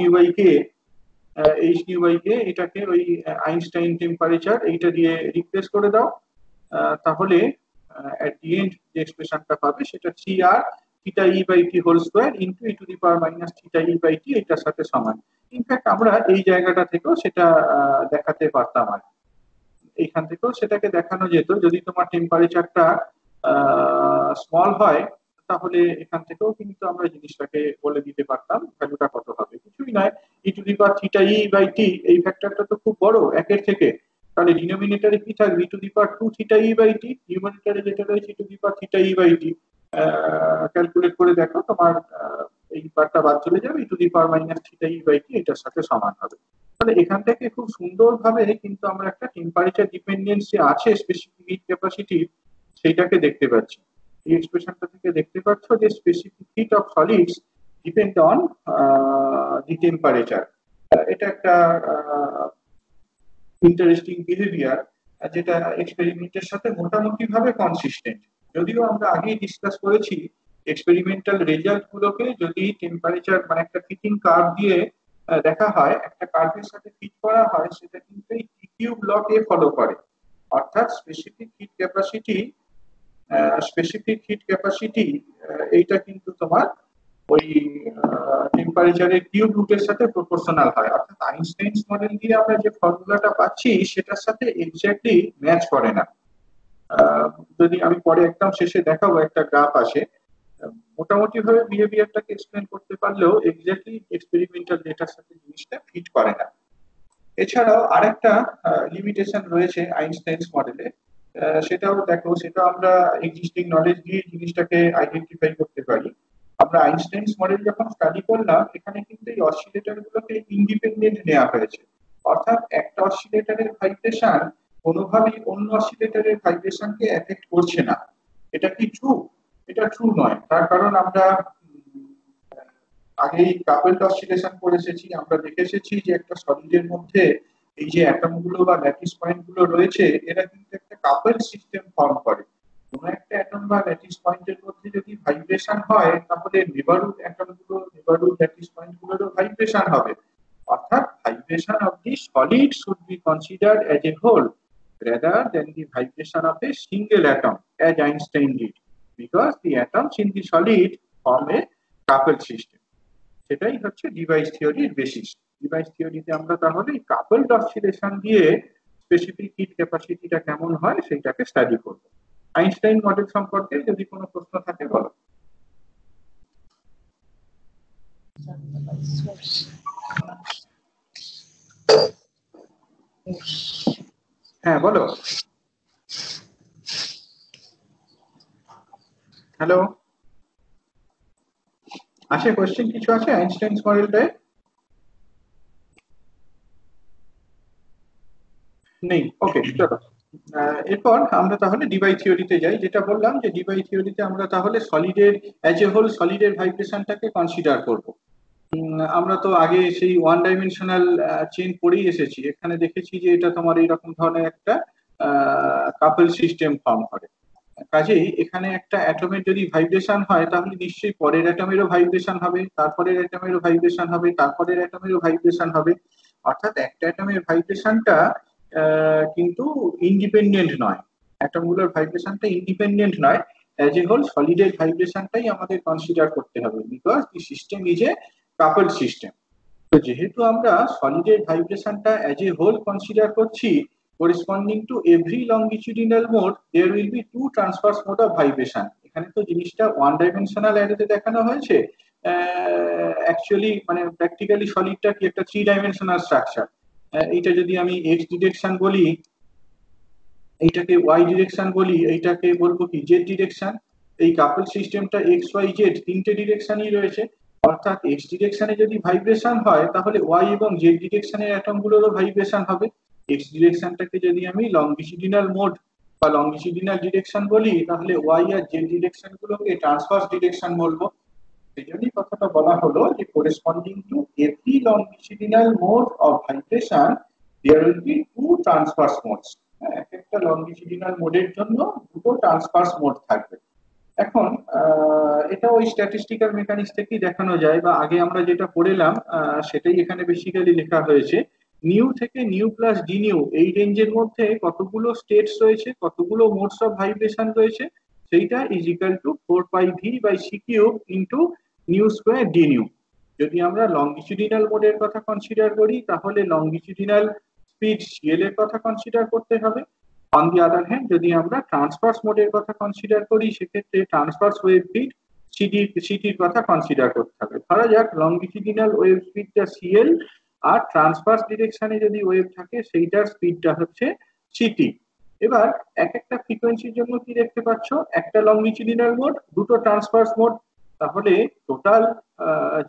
Speaker 1: এটাকে ওই আইনস্টাইন টেম্পারেচার এইটা দিয়ে রিপ্লেস করে দাও। তাহলে এট দি এন্ড যে এক্সপ্রেশনটা পাবে সেটা 3R theta E by T whole square into e⁻θ E by T এটার সাথে সমান। ইনফ্যাক্ট আমরা এই জায়গাটা থেকেও সেটা দেখাতে পারতাম, আর এইখান থেকেও সেটাকে দেখানো যেত। যদি তোমার টেম্পারেচারটা স্মল হয় তাহলে এখান থেকেও কিন্তু আমরা জিনিসটাকে বলে দিতে পারতাম ভ্যালুটা কত হবে। কিছুই নয়, e⁻θE বাই T এই ফ্যাক্টরটা তো খুব বড় একের থেকে, তাহলে ডিনোমিনেটরে কি থাকবে e⁻2θE বাই T, নিউমারেটরে যেটা রয়েছে e⁻θE বাই T। ক্যালকুলেট করে দেখো তোমার এই পার্টটা বাদ চলে যাবে, e⁻θE বাই T এটার সাথে সমান হবে। তাহলে এখান থেকে খুব সুন্দরভাবে কিন্তু আমরা একটা টেম্পারেচার ডিপেন্ডেন্সি আছে স্পেসিফিক হিট ক্যাপাসিটি সেইটাকে দেখতে পাচ্ছি। এই এক্সপ্রেশনটা থেকে দেখতে পাচ্ছ যে specific heat of solids depend on the temperature. এটা একটা ইন্টারেস্টিং বিহেভিয়ার যেটা এক্সপেরিমেন্টের সাথে মোটামুটি ভাবে কনসিস্টেন্ট। যদিও আমরা আগেই ডিসকাস করেছি এক্সপেরিমেন্টাল রেজাল্ট গুলোকে যদি টেম্পারেচার মানে একটা ফিটিং কার্ভ দিয়ে দেখা হয়, একটা কার্ভের সাথে ফিট করা হয়, সেটা কিন্তু এই টিকিউ ব্লকে ফলো করে। অর্থাৎ স্পেসিফিক হিট ক্যাপাসিটি এইটা কিন্তু তোমার ওই টেম্পারেচারের কিউব রুটের সাথে প্রপোর্শনাল হয়। অর্থাৎ আইনস্টাইনস মডেল দিয়ে আমরা যে ফর্মুলাটা পাচ্ছি সেটার সাথে এক্স্যাক্টলি ম্যাচ করে না। যদি আমি পরে একদম শেষে দেখাবো একটা গ্রাফ আসে, মোটামুটি ভাবে বিহেভিয়ারটাকে এক্সপ্লেন করতে পারলেও এক্স্যাক্টলি এক্সপেরিমেন্টাল ডেটার সাথে জিনিসটা ফিট করে না। এছাড়াও আরেকটা লিমিটেশন রয়েছে আইনস্টাইনস মডেলে, সেটাও দেখো, সেটা আমরা এক্সিস্টিং নলেজ দিয়ে জিনিসটাকে আইডেন্টিফাই করতে পারি। আমরা আইনস্টাইনস মডেল যখন স্টাডি করলাম, এখানে কিন্তু এই অসিলেটর গুলোকে ইন্ডিপেন্ডেন্ট নেওয়া হয়েছে। অর্থাৎ একটা অসিলেটরের ভাইব্রেশন কোনোভাবেই অন্য অসিলেটরের ভাইব্রেশনকে এফেক্ট করছে না। এটা কি ট্রু? এটা ট্রু নয়। তার কারণ আমরা আগেই কাপেলড অসিলেশন করে এসেছি, আমরা দেখে এসেছি যে একটা সলিডের মধ্যে এই যে অ্যাটম গুলো বা ল্যাটিস পয়েন্ট গুলো রয়েছে, এরা কিন্তু একটা কাপেল সিস্টেম ফর্ম করে। কোনো একটা অ্যাটম বা ল্যাটিস পয়েন্টের মধ্যে যদি ভাইব্রেশন হয়, তাহলে নেবারহুড অ্যাটম গুলো, নেবারহুড ল্যাটিস পয়েন্ট গুলোরও ভাইব্রেশন হবে। অর্থাৎ vibration of the solid should be considered as a whole rather than the vibration of a single atom, as Einstein did, because the atoms in the solid form a coupled system. সেটাই হচ্ছে ডিভাইস থিওরির বেসিস। ডিভাইস থিওরিতে আমরা তাহলে কাপলড অসিলেশন দিয়ে স্পেসিফিক হিট ক্যাপাসিটিটা কেমন হয় সেইটাকে স্টাডি করব। আইনস্টাইন মডেল সম্পর্কে যদি কোনো প্রশ্ন থাকে বলো। হ্যাঁ বলো। হ্যালো, আসে কোশ্চেন কিছু আছে আইনস্টাইনস মডেলটায়? নেই, ওকে চলো। এরপর আমরা তাহলে ডিভাই থিওরিতে যাই। যেটা বললাম যে ডিভাই থিওরিতে আমরা তাহলে সলিডের অ্যাজ এ হোল সলিডের ভাইব্রেশনটাকে কনসিডার করব। আমরা তো আগে সেই ওয়ান ডাইমেনশনাল চেন পড়েই এসেছি, এখানে দেখেছি যে এটা তোমার এইরকম ধরনের একটা কাপল সিস্টেম ফর্ম করে। কাজেই এখানে একটা অ্যাটমের যদি ভাইব্রেশন হয়, তাহলে নিশ্চয়ই পরের অ্যাটমেরও ভাইব্রেশন হবে, তারপরের অ্যাটমেরও ভাইব্রেশন হবে, তারপরের অ্যাটমেরও ভাইব্রেশন হবে। অর্থাৎ একটা অ্যাটমের ভাইব্রেশনটা কিন্তু ইন্ডিপেন্ডেন্ট নয়, অ্যাটমগুলোর ভাইব্রেশনটা ইন্ডিপেন্ডেন্ট নয়। অ্যাজ এ হোল সলিডের ভাইব্রেশনটাই আমাদের কনসিডার করতে হবে, because the system is a coupled system. তো যেহেতু আমরা সলিডের ভাইব্রেশনটা অ্যাজ এ হোল কনসিডার করছি, corresponding to every longitudinal mode there will be two transverse mode of vibration। এখানে তো জিনিসটা ওয়ান ডাইমেনশনাল অ্যারেতে দেখানো হয়েছে, অ্যাকচুয়ালি মানে প্র্যাকটিক্যালি সলিডটা কি একটা থ্রি ডাইমেনশনাল স্ট্রাকচার। এইটা যদি আমি এক্স ডিরেকশন বলি, এইটাকে ওয়াই ডিরেকশন বলি, এইটাকে বলবো কি জেড ডিরেকশন। এই কাপল সিস্টেমটা এক্স ওয়াই জেড তিনটে ডিরেকশনই রয়েছে। অর্থাৎ এক্স ডিরেকশনে যদি ভাইব্রেশন হয়, তাহলে ওয়াই এবং জেড ডিরেকশনের অ্যাটম গুলোরও ভাইব্রেশন হবে। এক্স ডিরেকশনটাকে যদি আমি লংগিটিউডিনাল মোড বা লংগিটিউডিনাল ডিরেকশন বলি, তাহলে ওয়াই আর জেড ডিরেকশন গুলোকে ট্রান্সভার্স ডিরেকশন বলবো। সেই জন্যই কথাটা বলা হলো যে corresponding to every longitudinal mode of vibration there will be two transverse modes. এক একটা লংগিটিউডিনাল মোডের জন্য দুটো ট্রান্সভার্স মোড থাকবে। এখন এটা ওই স্ট্যাটিস্টিক্যাল মেকানিক্স থেকেই দেখানো যায়, বা আগে আমরা যেটা পড়েলাম সেটাই এখানে বেসিক্যালি লেখা হয়েছে। নিউ থেকে নিউ প্লাস ডি নিউ এই রেঞ্জের মধ্যে কতগুলো স্টেটস রয়েছে, কতগুলো মোডস অফ ভাইব্রেশন রয়েছে, সেইটা is equal to 4πv/c³ into nu square d new. যদি আমরা লংগিটিউডিনাল মোডের কথা কনসিডার করি, তাহলে লংগিটিউডিনাল স্পিড সিএল এর কথা কনসিডার করতে হবে। অন দি আদার হ্যান্ড যদি আমরা ট্রান্সভার্স মোডের কথা কনসিডার করি, সেক্ষেত্রে ট্রান্সভার্স ওয়েভ স্পিড সিটির কথা কনসিডার করতে হবে। ধরা যাক লংগিটিউডিনাল ওয়েভ স্পিডটা সিএল, আর ট্রান্সভার্স ডিরেকশনে যদি ওয়েভ থাকে সেইটার স্পিডটা হচ্ছে সিটি। এবার এক একটা ফ্রিকোয়েন্সির জন্য কি দেখতে পাচ্ছ, একটা লংগিটিউডিনাল মোড, দুটো ট্রান্সভার্স মোড। তাহলে টোটাল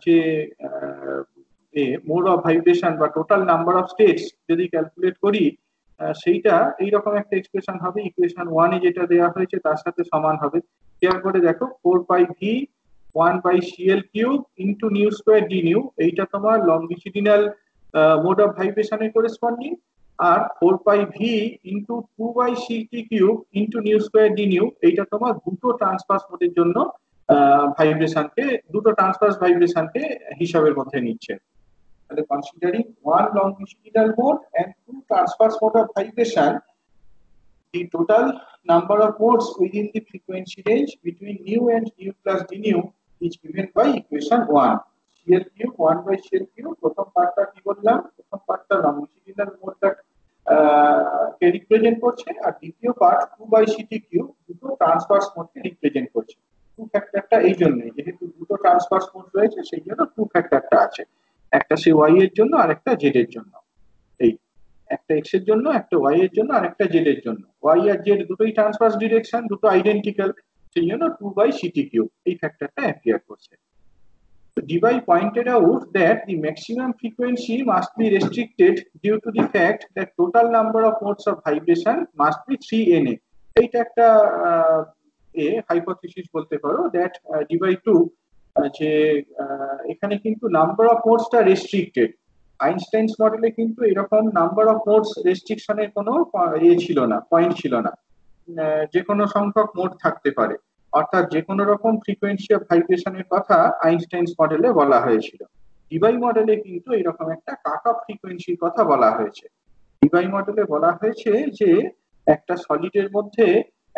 Speaker 1: যে মোড অফ ভাইব্রেশন বা টোটাল নাম্বার অফ স্টেটস যদি ক্যালকুলেট করি, সেইটা এইরকম একটা এক্সপ্রেশন হবে, ইকুয়েশন 1 এ যেটা দেওয়া হয়েছে তার সাথে সমান হবে। দেওয়ার পরে দেখো 4πv1/cl³ into nu square d nu, এইটা তোমার লংগিটিউডিনাল মোড অফ ভাইব্রেশনের করেসপন্ডিং। আর 4πv into 2/ct³ into nu square d nu, এইটা তোমার দুটো ট্রান্সভার্স মোডের জন্য ভাইব্রেশনকে, দুটো ট্রান্সভার্স ভাইব্রেশনকে হিসাবের মধ্যে নিচ্ছে। তাহলে considering one longitudinal mode and two transverse mode of vibration, the total number of modes within the frequency range between nu and nu plus d nu is given by equation 1. cl³ 1/cl³ প্রথম পার্টটা কি বললাম, প্রথম পার্টটা longitudinal মোডটা কে রিপ্রেজেন্ট করছে, আর দ্বিতীয় পার্ট 2/ct³ দুটো ট্রান্সভার্স মোডকে রিপ্রেজেন্ট করছে। টু ফ্যাক্টরটা এই জন্যই, যেহেতু দুটো ট্রান্সভার্স মোড রয়েছে সেই জন্য টু ফ্যাক্টরটা আছে, একটা সে ওয়াই এর জন্য আর একটা জেড এর জন্য। এই একটা এক্স এর জন্য, একটা ওয়াই এর জন্য, আর একটা জেড এর জন্য। ওয়াই আর জেড দুটোই ট্রান্সভার্স ডিরেকশন, দুটো আইডেন্টিক্যাল, সেই জন্য 2/ct³, এই ফ্যাক্টরটা অ্যাপিয়ার করছে। Debye pointed out that the maximum frequency must be restricted due to the fact that total number of modes of vibration must be 3Na. এইটা একটা হাইপোথিসিস বলতে পারো, দ্যাট Debye 2 যে এখানে কিন্তু নাম্বার অফ মোডসটা রেস্ট্রিক্টেড। আইনস্টাইনস মডেলে কিন্তু এরকম নাম্বার অফ মোডস রেস্ট্রিকশনের কোনো ছিল না, পয়েন্ট ছিল না, যে কোনো সংখ্যক মোড থাকতে পারে, অর্থাৎ যে কোনো রকম ফ্রিকোয়েন্সি অফ ভাইব্রেশনের কথা আইনস্টাইনস মডেলে বলা হয়েছিল। ডিবাই মডেলে কিন্তু এরকম একটা কাট অফ ফ্রিকোয়েন্সির কথা বলা হয়েছে। ডিবাই মডেলে বলা হয়েছে যে একটা সলিডের মধ্যে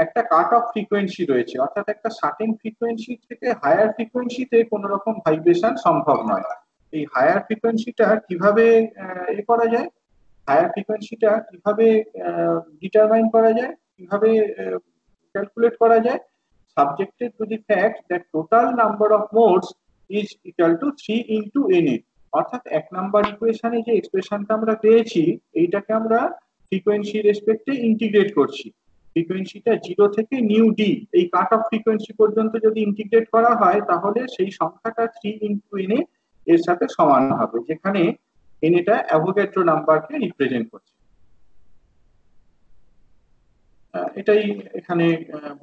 Speaker 1: একটা কাট অফ ফ্রিকোয়েন্সি রয়েছে, অর্থাৎ একটা সার্টেন ফ্রিকোয়েন্সি থেকে হায়ার ফ্রিকোয়েন্সিতে কোনো রকম ভাইব্রেশন সম্ভব নয়। এই হায়ার ফ্রিকোয়েন্সিটা কিভাবে করা যায়, হায়ার ফ্রিকোয়েন্সিটা কিভাবে ডিটারমাইন করা যায়, কিভাবে ক্যালকুলেট করা যায়, subjected to the fact that total number of modes is equal to 3 into Na। অর্থাৎ এক নাম্বার ইকুয়েশনে যে এক্সপ্রেশনটা আমরা পেয়েছি, এইটাকে আমরা ফ্রিকোয়েন্সি রেসপেক্টে ইন্টিগ্রেট করছি। ফ্রিকোয়েন্সিটা 0 থেকে নিউ ডি, এই কাট অফ ফ্রিকোয়েন্সি পর্যন্ত যদি ইন্টিগ্রেট করা হয়, তাহলে সেই সংখ্যাটা 3 into Na এর সাথে সমান হবে, যেখানে এনএটা অ্যাভোগাড্রো নাম্বারকে রিপ্রেজেন্ট করছে। এটাই এখানে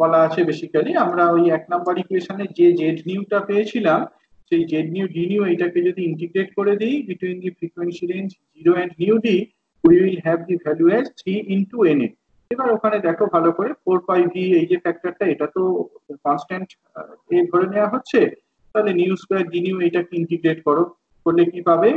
Speaker 1: বলা আছে। বেসিক্যালি আমরা ওই এক নাম্বার ইকুয়েশনে যে জেড নিউটা পেয়েছিলাম, সেই জেড নিউ ডি নিউ এইটাকে যদি ইন্টিগ্রেট করে দিই between the frequency range 0 and new D, we will have the value as 3 into Na। এবার ওখানে দেখো ভালো করে 4πv, এই যে ফ্যাক্টরটা, এটা তো কনস্ট্যান্ট ধরে নেওয়া হচ্ছে, তাহলে নিউ স্কয়ার ডি নিউ এইটাকে ইন্টিগ্রেট করো, করলে কি পাবে,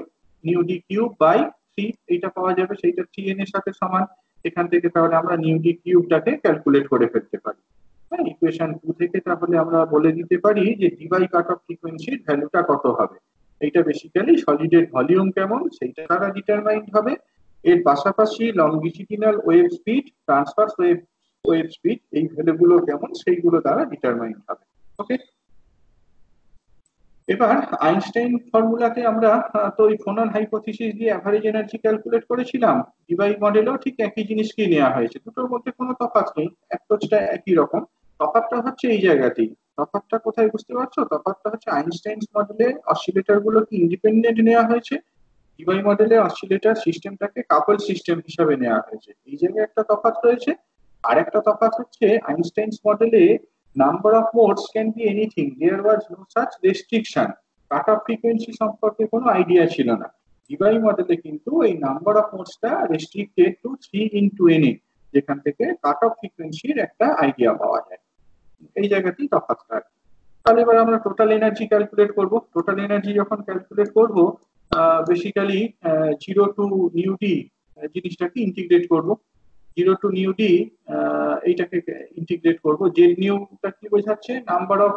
Speaker 1: নিউ ডি কিউব বাই 3, এইটা পাওয়া যাবে, সেইটা 3n এর সাথে সমান। এখান থেকে তাহলে আমরা নিউ ডি কিউবটাকে ক্যালকুলেট করে ফেলতে পারি। হ্যাঁ, ইকুয়েশন 2 থেকে তাহলে আমরা বলে দিতে পারি যে ডিবাই কাট অফ ফ্রিকোয়েন্সির ভ্যালুটা কত হবে। এইটা বেসিক্যালি সলিডের ভলিউম কেমন সেইটা দ্বারা ডিটারমাইন্ড হবে। এর পাশাপাশি longitudinal wave speed, transverse wave speed, এই ভ্যালুগুলো কেমন সেইগুলো দ্বারা ডিটারমাইন্ড হবে। ওকে, এবার আইনস্টাইন ফর্মুলাতে আমরা তো ওই ফোনন হাইপোথিসিস দিয়ে অ্যাভারেজ এনার্জি ক্যালকুলেট করেছিলাম, ডিবাই মডেলেও ঠিক একই জিনিসকেই নেওয়া হয়েছে, দুটোর মধ্যে কোনো তফাৎ নেই, অ্যাপ্রোচটা একই রকম। তফাৎটা হচ্ছে এই জায়গাতেই। তফাৎটা কোথায় বুঝতে পারছো? তফাৎটা হচ্ছে আইনস্টাইনস মডেলে অসিলেটর গুলোকে ইন্ডিপেন্ডেন্ট নেওয়া হয়েছে, ডিবাই মডেলে অসিলেটর সিস্টেমটাকে কাপল সিস্টেম হিসাবে নেওয়া হয়েছে, এই জায়গায় একটা তফাৎ রয়েছে। আর একটা তফাৎ হচ্ছে আইনস্টাইনস মডেলে number of modes can be anything, there was no such restriction, cut off frequency সম্পর্কে কোনো আইডিয়া ছিল না। ডিবাই মডেলে কিন্তু এই নাম্বার অফ মোডসটা রেস্ট্রিক্টেড টু 3 into Na, যেখান থেকে কাট অফ ফ্রিকোয়েন্সির একটা আইডিয়া পাওয়া যায়, এই জায়গাতেই তফাৎটা। তাহলে এবার আমরা টোটাল এনার্জি ক্যালকুলেট করব। টোটাল এনার্জি যখন ক্যালকুলেট করব, বেসিক্যালি 0 to নিউ ডি জিনিসটাকে ইন্টিগ্রেট করব, 0 to নিউ ডি এইটাকে ইন্টিগ্রেট করব। জেড নিউটা কি বোঝাচ্ছে, number of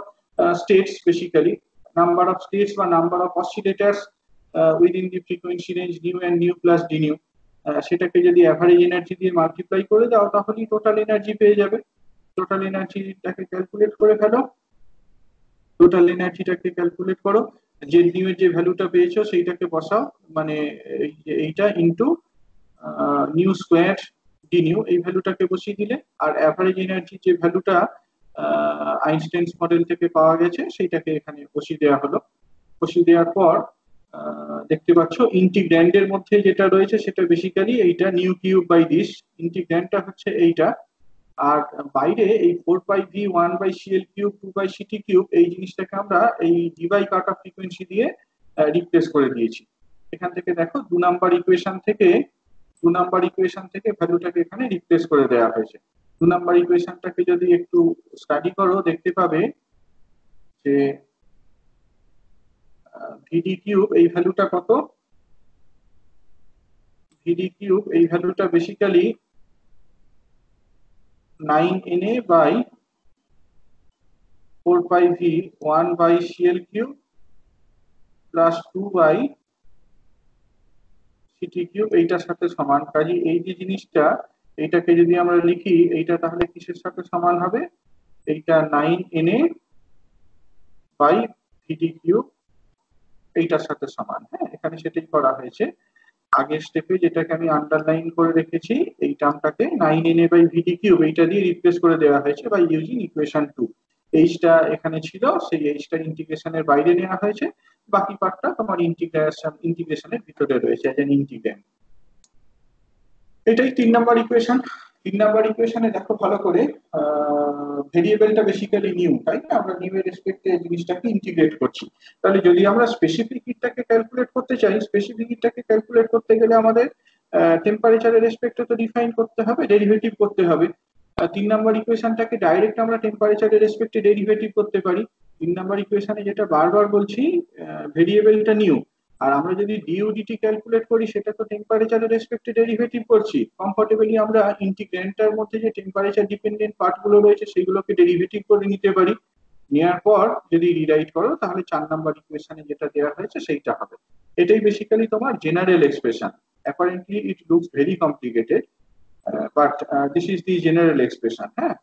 Speaker 1: states, basically number of states বা number of oscillators within the frequency range nu and nu plus d nu, সেটাকে যদি অ্যাভারেজ এনার্জি দিয়ে মাল্টিপ্লাই করে দাও তাহলেই টোটাল এনার্জি পেয়ে যাবে। টোটাল এনার্জিটাকে ক্যালকুলেট করে ফেলো, টোটাল এনার্জিটাকে ক্যালকুলেট করো, জেড নিউ এর যে ভ্যালুটা পেয়েছো সেইটাকে বসাও, মানে এইটা into nu square d nu, এই ভ্যালুটাকে বসিয়ে দিলে, আর অ্যাভারেজ এনার্জি যে ভ্যালুটা আইনস্টাইনস মডেল থেকে পাওয়া গেছে সেইটাকে এখানে বসিয়ে দেওয়া হলো। বসিয়ে দেওয়ার পর দেখতে পাচ্ছ ইন্টিগ্র্যান্ডের মধ্যে যেটা রয়েছে সেটা বেসিক্যালি এইটা নিউ কিউব বাই দিস, ইন্টিগ্র্যান্ডটা হচ্ছে এইটা, আর বাইরে এই 4π v 1/cl³ 2/ct³ এই জিনিসটাকে আমরা এই ডিভাই কাট অফ ফ্রিকোয়েন্সি দিয়ে রিপ্লেস করে দিয়েছি। এখান থেকে দেখো 2 নাম্বার ইকুয়েশন থেকে ভ্যালুটাকে এখানে রিপ্লেস করে দেওয়া হয়েছে। 2 নাম্বার ইকুয়েশনটাকে যদি একটু স্টাডি করো দেখতে পাবে যে vd³ এই ভ্যালুটা কত, vd³ এই ভ্যালুটা basically 9na/4πv 1/cl³ plus 2/ct³ এইটার সাথে সমান। কাজে এই যে জিনিসটা, এইটাকে যদি আমরা লিখি এইটা তাহলে কিসের সাথে সমান হবে, এইটা 9na/vd³ এইটার সাথে সমান। হ্যাঁ, এখানে সেটাই করা হয়েছে। আগের স্টেপে যেটাকে আমি আন্ডারলাইন করে রেখেছি এই টার্মটাকে 9na/vd³ এইটা দিয়ে রিপ্লেস করে দেওয়া হয়েছে বাই ইউজিং ইকুয়েশন 2। এইচটা এখানে ছিল, সেই এইচটা ইন্টিগ্রেশনের বাইরে নেওয়া হয়েছে, বাকি পার্টটা তোমার ইন্টিগ্রেশনের ভিতরে রয়েছে এজ এন ইন্টিগ্রেন্ড। এটাই 3 নাম্বার ইকুয়েশন। 3 নাম্বার ইকুয়েশনে দেখো ভালো করে, ভেরিয়েবলটা বেসিক্যালি নিউ, তাই না? আমরা নিউ এর রেসপেক্টে জিনিসটাকে ইন্টিগ্রেট করছি। তাহলে যদি আমরা স্পেসিফিক হিটটাকে ক্যালকুলেট করতে চাই, স্পেসিফিক হিটটাকে ক্যালকুলেট করতে গেলে আমাদের টেম্পারেচারের রেসপেক্টে তো ডিফাইন করতে হবে, ডেরিভেটিভ করতে হবে। 3 নাম্বার ইকুয়েশনটাকে ডাইরেক্ট আমরা টেম্পারেচারের রেসপেক্টে ডেরিভেটিভ করতে পারি। 3 নাম্বার ইকুয়েশনে যেটা বারবার বলছি, ভেরিয়েবলটা নিউ, আর আমরা যদি ডিউ ডিটি ক্যালকুলেট করি সেটা তো টেম্পারেচারের রেসপেক্টে ডেরিভেটিভ করছি। কমফোর্টেবলি আমরা ইন্টিগ্রেন্টটার মধ্যে যে টেম্পারেচার ডিপেন্ডেন্ট পার্টগুলো রয়েছে সেগুলোকে ডেরিভেটিভ করে নিতে পারি। নেওয়ার পর যদি রিরাইট করো তাহলে 4 নাম্বার ইকুয়েশনে যেটা দেওয়া হয়েছে সেইটা হবে। এটাই বেসিক্যালি তোমার general expression. Apparently it looks very complicated, but this is the general expression. হ্যাঁ,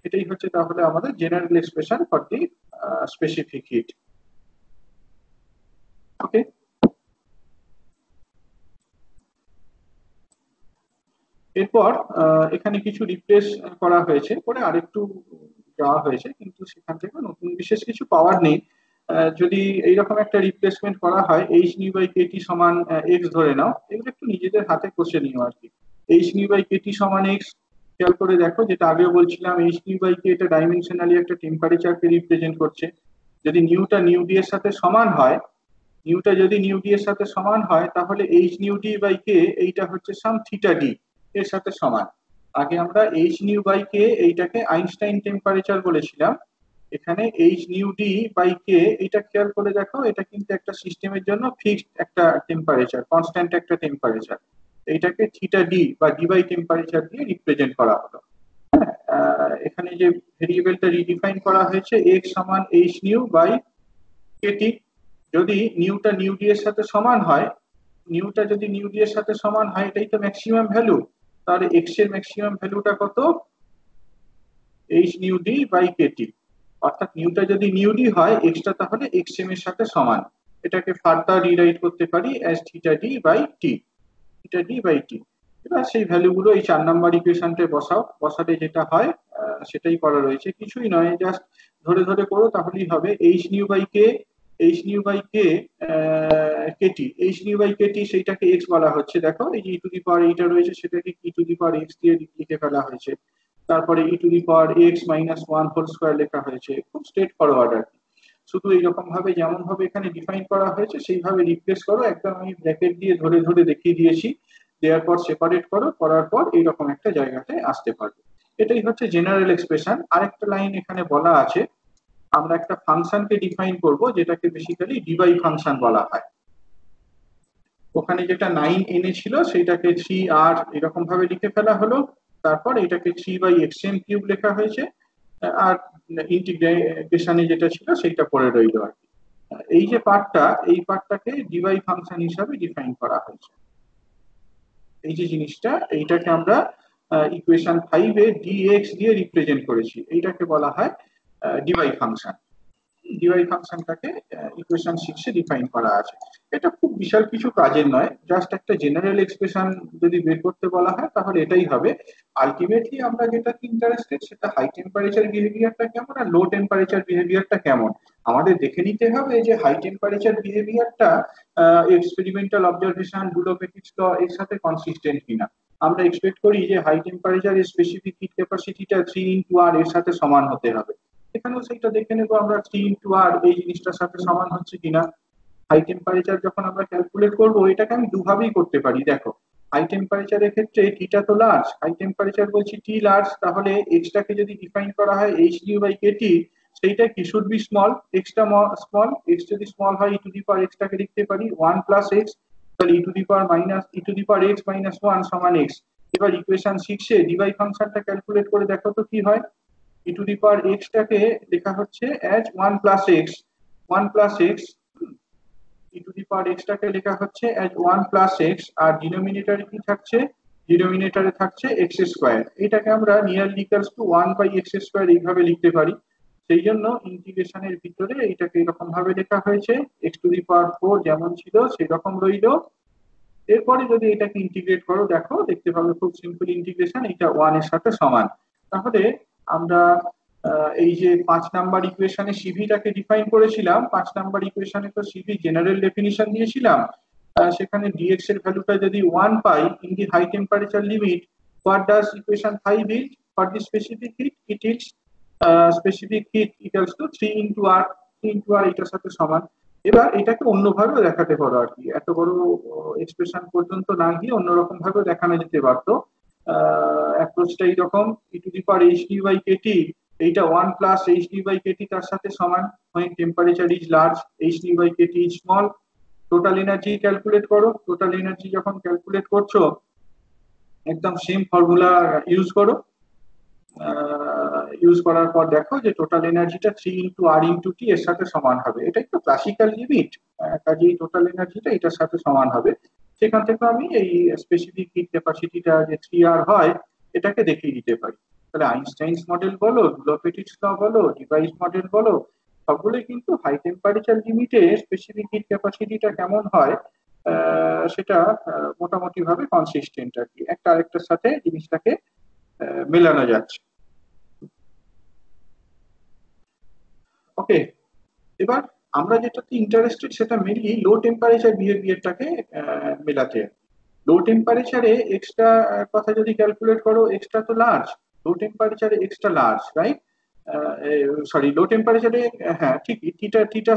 Speaker 1: এটাই হচ্ছে তাহলে আমাদের general expression for the specific heat. Okay, এরপর এখানে কিছু রিপ্লেস করা হয়েছে, পরে আরেকটু যাওয়া হয়েছে, কিন্তু সেখান থেকে নতুন বিশেষ কিছু পাওয়ার নেই। যদি এইরকম একটা রিপ্লেসমেন্ট করা হয় h/kT সমান x ধরে নাও, এগুলো একটু নিজেদের হাতে কষে নিও আর কি। h/kT সমান x, খেয়াল করে দেখো যেটা আগেও বলছিলাম, h/k এটা ডাইমেনশনালি একটা টেম্পারেচারকে রিপ্রেজেন্ট করছে। যদি নিউটা নিউ ডি এর সাথে সমান হয়, নিউটা যদি নিউ ডি এর সাথে সমান হয় তাহলে h/d/k এইটা হচ্ছে সাম থিটা ডি এর সাথে সমান। আগে আমরা h/k এইটাকে আইনস্টাইন টেম্পারেচার বলেছিলাম, এখানে h/d/k এটা খেয়াল করে দেখো, এটা কিন্তু একটা সিস্টেমের জন্য ফিক্সড একটা টেম্পারেচার, কনস্ট্যান্ট একটা টেম্পারেচার। এইটাকে থিটা ডি বা ডি বাই টেম্পারেচার দিয়ে রিপ্রেজেন্ট করা হলো। হ্যাঁ, এখানে যে ভেরিয়েবলটা রিডিফাইন করা হয়েছে x সমান h/kT। যদি নিউটা নিউ ডি এর সাথে সমান হয়, নিউটা যদি নিউ ডি এর সাথে সমান হয় এটাই তো ম্যাক্সিমাম ভ্যালু, তাহলে এক্স এর ম্যাক্সিমাম ভ্যালুটা কত, h/d/kt। অর্থাৎ নিউটা যদি নিউ ডি হয় এক্সটা তাহলে xm এর সাথে সমান। এটাকে ফার্দার রিরাইট করতে পারি as theta D by T, theta D by T. এবার সেই ভ্যালুগুলো এই 4 নাম্বার ইকুয়েশনতে বসাও, বসালে যেটা হয় সেটাই করা রয়েছে, কিছুই নয়, জাস্ট ধরে ধরে করো তাহলেই হবে। h/k, h/k কেটি, h/kT সেইটাকে x বলা হচ্ছে, দেখো এই যে e⁻, এইটা রয়েছে সেটাকে e⁻x দিয়ে লিখে ফেলা হয়েছে, তারপরে e⁻x-1² লেখা হয়েছে, খুব স্ট্রেট ফরওয়ার্ড আর কি। শুধু এইরকম ভাবে যেমন ভাবে এখানে ডিফাইন করা হয়েছে সেইভাবে রিপ্লেস করো, একদম আমি ব্র্যাকেট দিয়ে ধরে ধরে দেখিয়ে দিয়েছি। দেওয়ার পর সেপারেট করো, করার পর এইরকম একটা জায়গাতে আসতে পারবে। এটাই হচ্ছে জেনারেল এক্সপ্রেশন। আরেকটা লাইন এখানে বলা আছে, আমরা একটা ফাংশনকে ডিফাইন করব যেটাকে বেসিক্যালি ডিবাই ফাংশন বলা হয়। ওখানে যেটা 9na ছিল সেটাকে 3r এরকম ভাবে লিখে ফেলা হলো, তারপর এটাকে 3/xm³ লেখা হয়েছে, আর ইন্টিগ্রেশনে যেটা ছিল সেইটা পড়ে রইল আর কি। এই যে পার্টটা, এই পার্টটাকে ডিবাই ফাংশন হিসাবে ডিফাইন করা হয়েছে। এই যে জিনিসটা, এইটাকে আমরা ইকুয়েশন 5 এ dx দিয়ে রিপ্রেজেন্ট করেছি, এইটাকে বলা হয় ডিবাই ফাংশন। ডিবাই ফাংশনটাকে ইকুয়েশন 6 এ ডিফাইন করা আছে। এটা খুব বিশাল কিছু কাজের নয়, জাস্ট একটা জেনারেল এক্সপ্রেশন যদি বের করতে বলা হয় তাহলে এটাই হবে। আলটিমেটলি আমরা যেটা ইন্টারেস্টেড সেটা হাই টেম্পারেচার বিহেভিয়ারটা কেমন আর লো টেম্পারেচার বিহেভিয়ারটা কেমন। আমাদের দেখে নিতে হবে যে হাই টেম্পারেচার বিহেভিয়ারটা এক্সপেরিমেন্টাল অবজারভেশন, ডুলোপেটিক্স ল এর সাথে কনসিস্টেন্ট কিনা। আমরা এক্সপেক্ট করি যে হাই টেম্পারেচারে স্পেসিফিক হিট ক্যাপাসিটিটা 3 × R এর সাথে সমান হতে হবে। এখানেও সেটা দেখে নেবো আমরা 3 × R এই জিনিসটার সাথে সমান হচ্ছে কিনা। হাই টেম্পারেচার যখন আমরা ক্যালকুলেট করব, এটাকে আমি দুভাবেই করতে পারি। দেখো, হাই টেম্পারেচারের ক্ষেত্রে টিটা তো লার্জ, হাই টেম্পারেচার বলছি টি লার্জ, তাহলে এক্সটাকে যদি ডিফাইন করা হয় এইচ ডিউ বাই কেটি, সেইটা কি should be small, extra small. X যদি স্মল হয় ই টু দি পাওয়ার এক্সটাকে লিখতে পারি 1 + x, তাহলে ই টু দি পাওয়ার x - 1 সমান x। এবার ইকুয়েশন 6 এ ডিভাই ফাংশনটা ক্যালকুলেট করে দেখো তো কি হয়। ই টু দি পাওয়ার এক্সটাকে লেখা হচ্ছে as 1 + x, 1 + x, e to the power এক্সটাকে লেখা হচ্ছে অ্যাজ 1 + x, আর ডিনোমিনেটরে কি থাকছে, ডিনোমিনেটরে থাকছে x²। এটাকে আমরা নিয়ারলি ইকুয়ালস টু 1/x² এইভাবে লিখতে পারি। সেই জন্য ইন্টিগ্রেশনের ভিতরে এটাকে এরকম ভাবে লেখা হয়েছে, x⁴ যেমন ছিল সেই রকম রইল। এরপরে যদি এটাকে ইন্টিগ্রেট করো, দেখো দেখতে পাবে খুব সিম্পল ইন্টিগ্রেশন, এটা 1 এর সাথে সমান। তাহলে আমরা এই যে 5 নাম্বার ইকুয়েশনে সিভিটাকে ডিফাইন করেছিলাম, 5 নাম্বার ইকুয়েশনে তো সিভি জেনারেল ডেফিনিশন দিয়েছিলাম। সেখানে ডিএক্স এর ভ্যালুটা যদি 1 pi in the high temperature limit, what does equation 5 is for the specific heat, it is specific heat equals to 3 × R, 3 × R এটার সাথে সমান। এবার এটাকে অন্যভাবে দেখাতে পারো আর কি, এত বড় এক্সপ্রেশন পর্যন্ত না গিয়ে অন্যরকম ভাবে দেখানো যেতে পারতো। অ্যাপ্রোচটা এইরকম, e to the power h nu by k T, এইটা 1 + এইচ ডিউ বাই কেটি তার সাথে সমান। when temperature is large, H nu by KT is small। Total energy calculate করো, টোটাল এনার্জি যখন ক্যালকুলেট করছো একদম সেম ফর্মুলা ইউজ করো। ইউজ করার পর দেখো যে টোটাল এনার্জিটা 3 × R × T এর সাথে সমান হবে। এটাই তো ক্লাসিক্যাল লিমিট, কাজেই টোটাল এনার্জিটা এটার সাথে সমান হবে। সেখান থেকে আমি এই স্পেসিফিক হিট ক্যাপাসিটিটা যে 3R হয় এটাকে দেখিয়ে দিতে পারি। তাহলে আইনস্টাইনস মডেল বলো, ডুলফ-পেটিটস ল বলো, ডিভাইস মডেল বলো, সবগুলোই কিন্তু হাই টেম্পারেচার লিমিটে স্পেসিফিক হিট ক্যাপাসিটিটা কেমন হয় সেটা মোটামুটি ভাবে কনসিস্টেন্ট আর কি, একটা আরেকটার সাথে জিনিসটাকে মেলানো যাচ্ছে। ওকে, এবার আমরা যেটাতে ইন্টারেস্টেড সেটা মেনলি লো টেম্পারেচার বিহেভিয়ারটাকে মেলাতে। লো টেম্পারেচারে এক্সট্রা কথা যদি ক্যালকুলেট করো, এক্সট্রা তো লার্জ, লো টেম্পারেচারে এক্সট্রা লার্জ, রাইট? সরি, লো টেম্পারেচারে হ্যাঁ ঠিকই, টিটা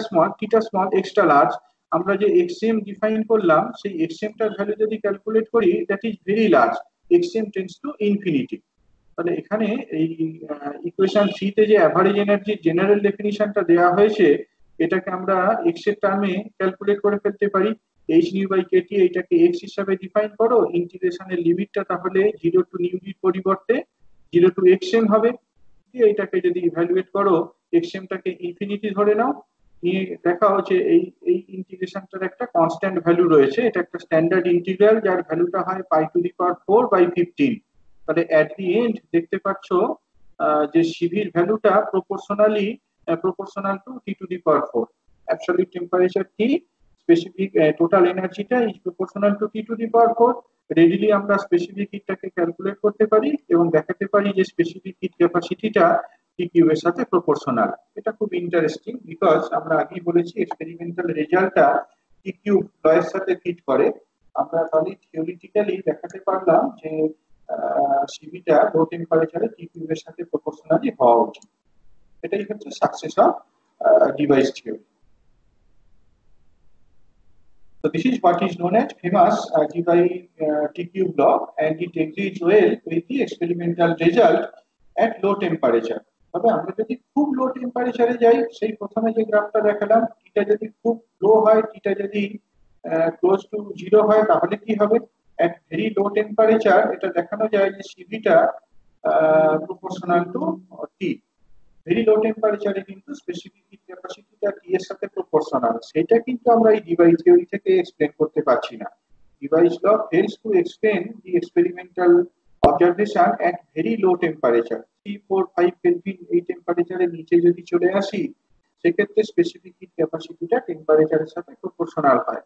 Speaker 1: স্মল এক্সট্রা লার্জ। আমরা যে এক্সএম ডিফাইন করলাম সেই এক্সএমটার ভ্যালু যদি ক্যালকুলেট করি, that is very large, XM tends to infinity. তাহলে এখানে এই ইকুয়েশন 3 তে যে অ্যাভারেজ এনার্জির জেনারেল ডেফিনিশনটা দেওয়া হয়েছে, এটাকে আমরা এক্স এর টার্মে ক্যালকুলেট করে ফেলতে পারি। এইচ নিউ বাই কেটি, এটাকে এক্স হিসাবে ডিফাইন করো, ইন্টিগ্রেশনের লিমিটটা তাহলে 0 টু নিউ ডির পরিবর্তে 0 টু এক্সএম হবে। এইটাকে যদি ইভ্যালুয়েট করো, এক্সএমটাকে ইনফিনিটি ধরে নাও, নিয়ে দেখা হচ্ছে এই এই ইন্টিগ্রেশনটার একটা কনস্ট্যান্ট ভ্যালু রয়েছে, এটা একটা স্ট্যান্ডার্ড ইন্টিগ্রাল যার ভ্যালুটা হয় π⁴/15। তাহলে অ্যাট দি এন্ড দেখতে পাচ্ছ যে সিভির ভ্যালুটা proportional to T⁴। Absolute temperature T, specific total এনার্জিটা is proportional to T⁴। Readily আমরা স্পেসিফিক হিটটাকে ক্যালকুলেট করতে পারি এবং দেখাতে পারি যে স্পেসিফিক হিট ক্যাপাসিটিটা T³ এর সাথে প্রপোর্শনাল। এটা খুব ইন্টারেস্টিং, বিকজ আমরা আগেই বলেছি এক্সপেরিমেন্টাল রেজাল্টটা T³ ল এর সাথে ফিট করে। আমরা তাহলে থিওরিটিক্যালি দেখাতে পারলাম যে সিভিটা লো টেম্পারেচারে T³ এর সাথে প্রপোর্শনালি হওয়া উচিত। এটাই হচ্ছে success of device theory. So this is what is known as famous T³ law, and it agrees well with the experimental result at low temperature. তবে আমরা যদি খুব লো টেম্পারেচারে যাই, সেই প্রথমে যে গ্রাফটা দেখালাম, টিটা যদি খুব লো হয়, টিটা যদি ক্লোজ টু 0 হয়, তাহলে কি হবে? at very low temperature এটা দেখানো যায় যে সিভিটা proportional to T. Very low টেম্পারেচারে কিন্তু স্পেসিফিক হিট ক্যাপাসিটিটা টি এর সাথে প্রপোর্শনাল, সেটা কিন্তু আমরা এই ডিভাইস থিওরি থেকে এক্সপ্লেন করতে পারছি না। Debye's law fails to explain the experimental observation at very low temperature. 345 kelvin এই টেম্পারেচারের নিচে যদি চলে আসি, সেক্ষেত্রে স্পেসিফিক হিট ক্যাপাসিটিটা টেম্পারেচারের সাথে প্রপোর্শনাল হয়।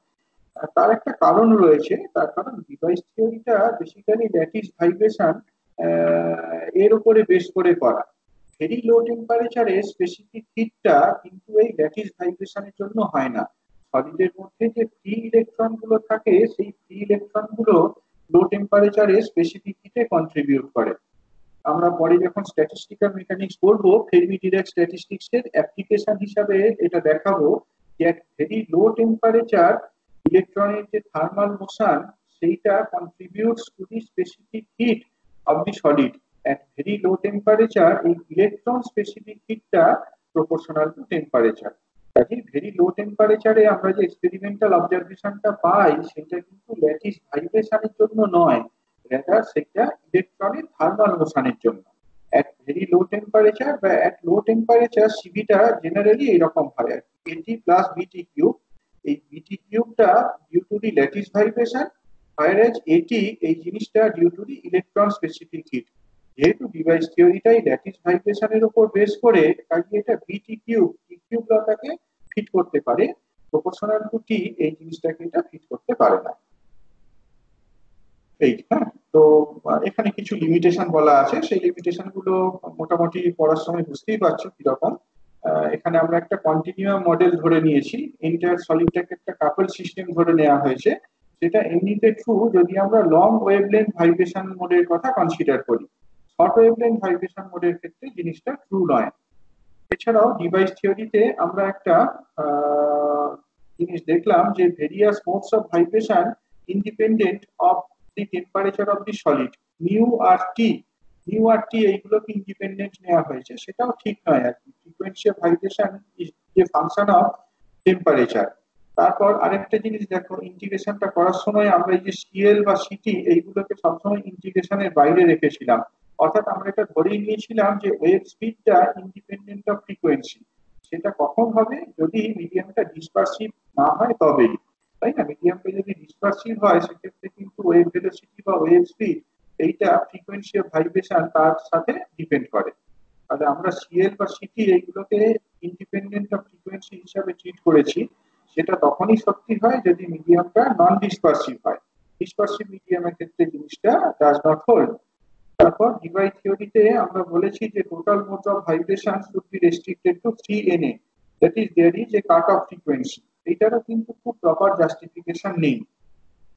Speaker 1: তার একটা কারণ রয়েছে, তার কারণ ডিভাইস থিওরিটা বেসিক্যালি ল্যাটিস ভাইব্রেশন এর উপরে বেস করে করা। ভেরি লো টেম্পারেচারে স্পেসিফিক হিটটা কিন্তু এই ল্যাটিস ভাইব্রেশনের জন্য হয় না। সলিডের মধ্যে যে ফ্রি ইলেকট্রন গুলো থাকে, সেই ফ্রি ইলেকট্রন গুলো লো টেম্পারেচারে স্পেসিফিক হিটে কন্ট্রিবিউট করে। আমরা পরে যখন স্ট্যাটিস্টিক্যাল মেকানিক্স পড়বো, ফেরমি ডিরাক স্ট্যাটিস্টিক্স এর অ্যাপ্লিকেশন হিসাবে এটা দেখাবো যে এট ভেরি লো টেম্পারেচার ইলেকট্রনের যে থার্মাল মোশন সেইটা contributes to the specific heat of the solid. At very low temperature এই ইলেকট্রন স্পেসিফিক হিটটা প্রপোর্শনাল টু টেম্পারেচার। কাজেই ভেরি লো টেম্পারেচারে আমরা যে এক্সপেরিমেন্টাল অবজারভেশনটা পাই সেটা কিন্তু ল্যাটিস ভাইব্রেশনের জন্য নয়, rather সেটা ইলেকট্রনের থার্মাল মোশনের জন্য। at very low temperature বা at low temperature সিভিটা জেনারেলি এরকম হয় AT plus BT কিউব। এই BT কিউবটা due to the lattice vibration, whereas AT এই জিনিসটা due to the electron specific heat. যেহেতু ডিভাইস থিওরিটাই ল্যাটিস ভাইব্রেশনের উপর বেস করে, কাজে এটা BT কিউব টি কিউব লটাকে ফিট করতে পারে, প্রপোর্শনাল টু টি এই জিনিসটাকে এটা ফিট করতে পারে না। এই হ্যাঁ, তো এখানে কিছু লিমিটেশন বলা আছে, সেই লিমিটেশন গুলো মোটামুটি পড়ার সময় বুঝতেই পারছো কিরকম। এখানে আমরা একটা কন্টিনিউয়াম মডেল ধরে নিয়েছি, এন্টায়ার সলিডটাকে একটা কাপল সিস্টেম ধরে নেওয়া হয়েছে। সেটা এমনিতে ট্রু যদি আমরা লং ওয়েভলেন্থ ভাইব্রেশন মোডের কথা কনসিডার করি। শর্ট ওয়েভলেন্থ ভাইব্রেশন মোডের ক্ষেত্রে জিনিসটা ট্রু নয়। এছাড়াও ডিভাইস থিওরিতে আমরা একটা জিনিস দেখলাম যে various modes of vibration independent of the temperature of the solid, mu আর টি। মিউ আর টি এইগুলোকে ইন্ডিপেন্ডেন্ট নেওয়া হয়েছে, সেটাও ঠিক নয় আর কি। Frequency of vibration is a function of temperature. তারপর আরেকটা জিনিস দেখো, ইন্টিগ্রেশনটা করার সময় আমরা এই যে সিএল বা সিটি এইগুলোকে সবসময় ইন্টিগ্রেশনের বাইরে রেখেছিলাম। অর্থাৎ আমরা এটা ধরেই নিয়েছিলাম যে ওয়েভ স্পিডটা ইন্ডিপেন্ডেন্ট অফ ফ্রিকোয়েন্সি। সেটা কখন হবে? যদি মিডিয়ামটা ডিসপারসিভ না হয় তবেই, তাই না? মিডিয়ামটা যদি ডিসপারসিভ হয় সেক্ষেত্রে কিন্তু ওয়েভ ভেলোসিটি বা ওয়েভ স্পিড এইটা ফ্রিকোয়েন্সি অফ ভাইব্রেশন তার সাথে ডিপেন্ড করে। তাহলে আমরা সিএল বা সিটি এইগুলোকে ইন্ডিপেন্ডেন্ট অফ ফ্রিকোয়েন্সি হিসাবে ট্রিট করেছি। সেটা তখনই সত্যি হয় যদি মিডিয়ামটা নন ডিসপারসিভ হয়। ডিসপারসিভ মিডিয়ামের ক্ষেত্রে জিনিসটা ডাজ নট হোল্ড। তারপর ডিভাইস থিওরিতে আমরা বলেছি যে total mode of vibration should be restricted to 3 Na, that is there is a cut off frequency. এইটারও কিন্তু খুব প্রপার জাস্টিফিকেশন নেই।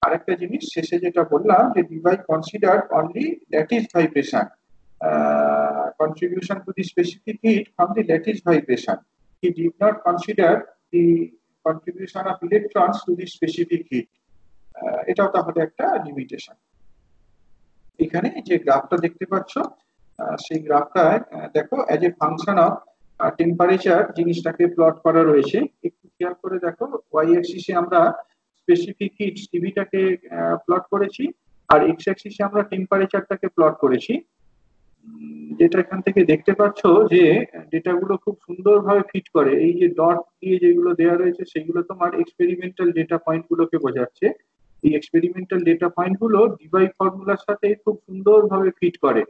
Speaker 1: আরেকটা জিনিস শেষে যেটা বললাম যে device consider only lattice vibration contribution to the specific heat from the lattice vibration. He did not consider the contribution of electrons to the specific heat. এটাও তাহলে একটা লিমিটেশন। এখানে যে গ্রাফটা দেখতে পাচ্ছ, সেই গ্রাফটায় দেখো as a function of temperature জিনিসটাকে প্লট করা রয়েছে। একটু খেয়াল করে দেখো, ওয়াই অ্যাক্সিসে আমরা স্পেসিফিক হিট সিভিটাকে প্লট করেছি, আর এক্স অ্যাক্সিসে আমরা টেম্পারেচারটাকে প্লট করেছি। যেটা এখান থেকে দেখতে পাচ্ছ যে ডেটাগুলো খুব সুন্দরভাবে ফিট করে। এই যে ডট দিয়ে যেগুলো দেওয়া রয়েছে সেগুলো তোমার এক্সপেরিমেন্টাল ডেটা পয়েন্ট গুলোকে বোঝাচ্ছে। এই এক্সপেরিমেন্টাল ডেটা পয়েন্ট গুলো ডিভাই ফর্মুলার সাথে খুব সুন্দরভাবে ফিট করে।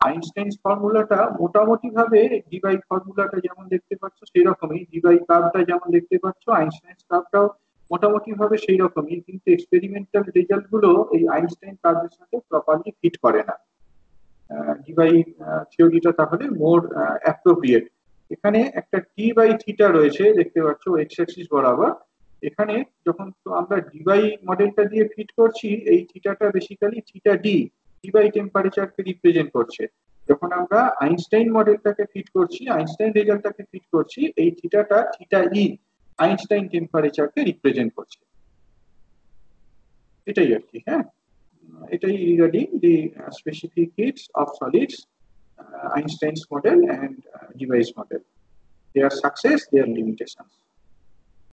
Speaker 1: আইনস্টাইনস ফর্মুলাটা মোটামুটি ভাবে ডিভাই ফর্মুলাটা যেমন দেখতে পাচ্ছ সেই রকমই, ডিভাই কার্ভটা যেমন দেখতে পাচ্ছ আইনস্টাইন কার্ভটাও মোটামুটি ভাবে সেই রকমই, কিন্তু এক্সপেরিমেন্টাল রেজাল্ট গুলো এই আইনস্টাইন কার্ভের সাথে প্রপারলি ফিট করে না। ডিভাই থিওরিটা তাহলে মোর অ্যাপ্রোপ্রিয়েট। এখানে একটা টি বাই থিটা রয়েছে দেখতে পাচ্ছ এক্স অ্যাক্সিস বরাবর। এখানে যখন আমরা ডিভাই মডেলটা দিয়ে ফিট করছি, এই থিটাটা basically theta D, D by টেম্পারেচারকে রিপ্রেজেন্ট করছে। যখন আমরা আইনস্টাইন মডেলটাকে ফিট করছি, আইনস্টাইন রেজাল্টটাকে ফিট করছি, এই থিটাটা থিটা ই আইনস্টাইন টেম্পারেচারকে রিপ্রেজেন্ট করছে। এটাই আর কি। হ্যাঁ, এটাই regarding the specific heats of solids, Einstein's model and device model, their success, their limitations.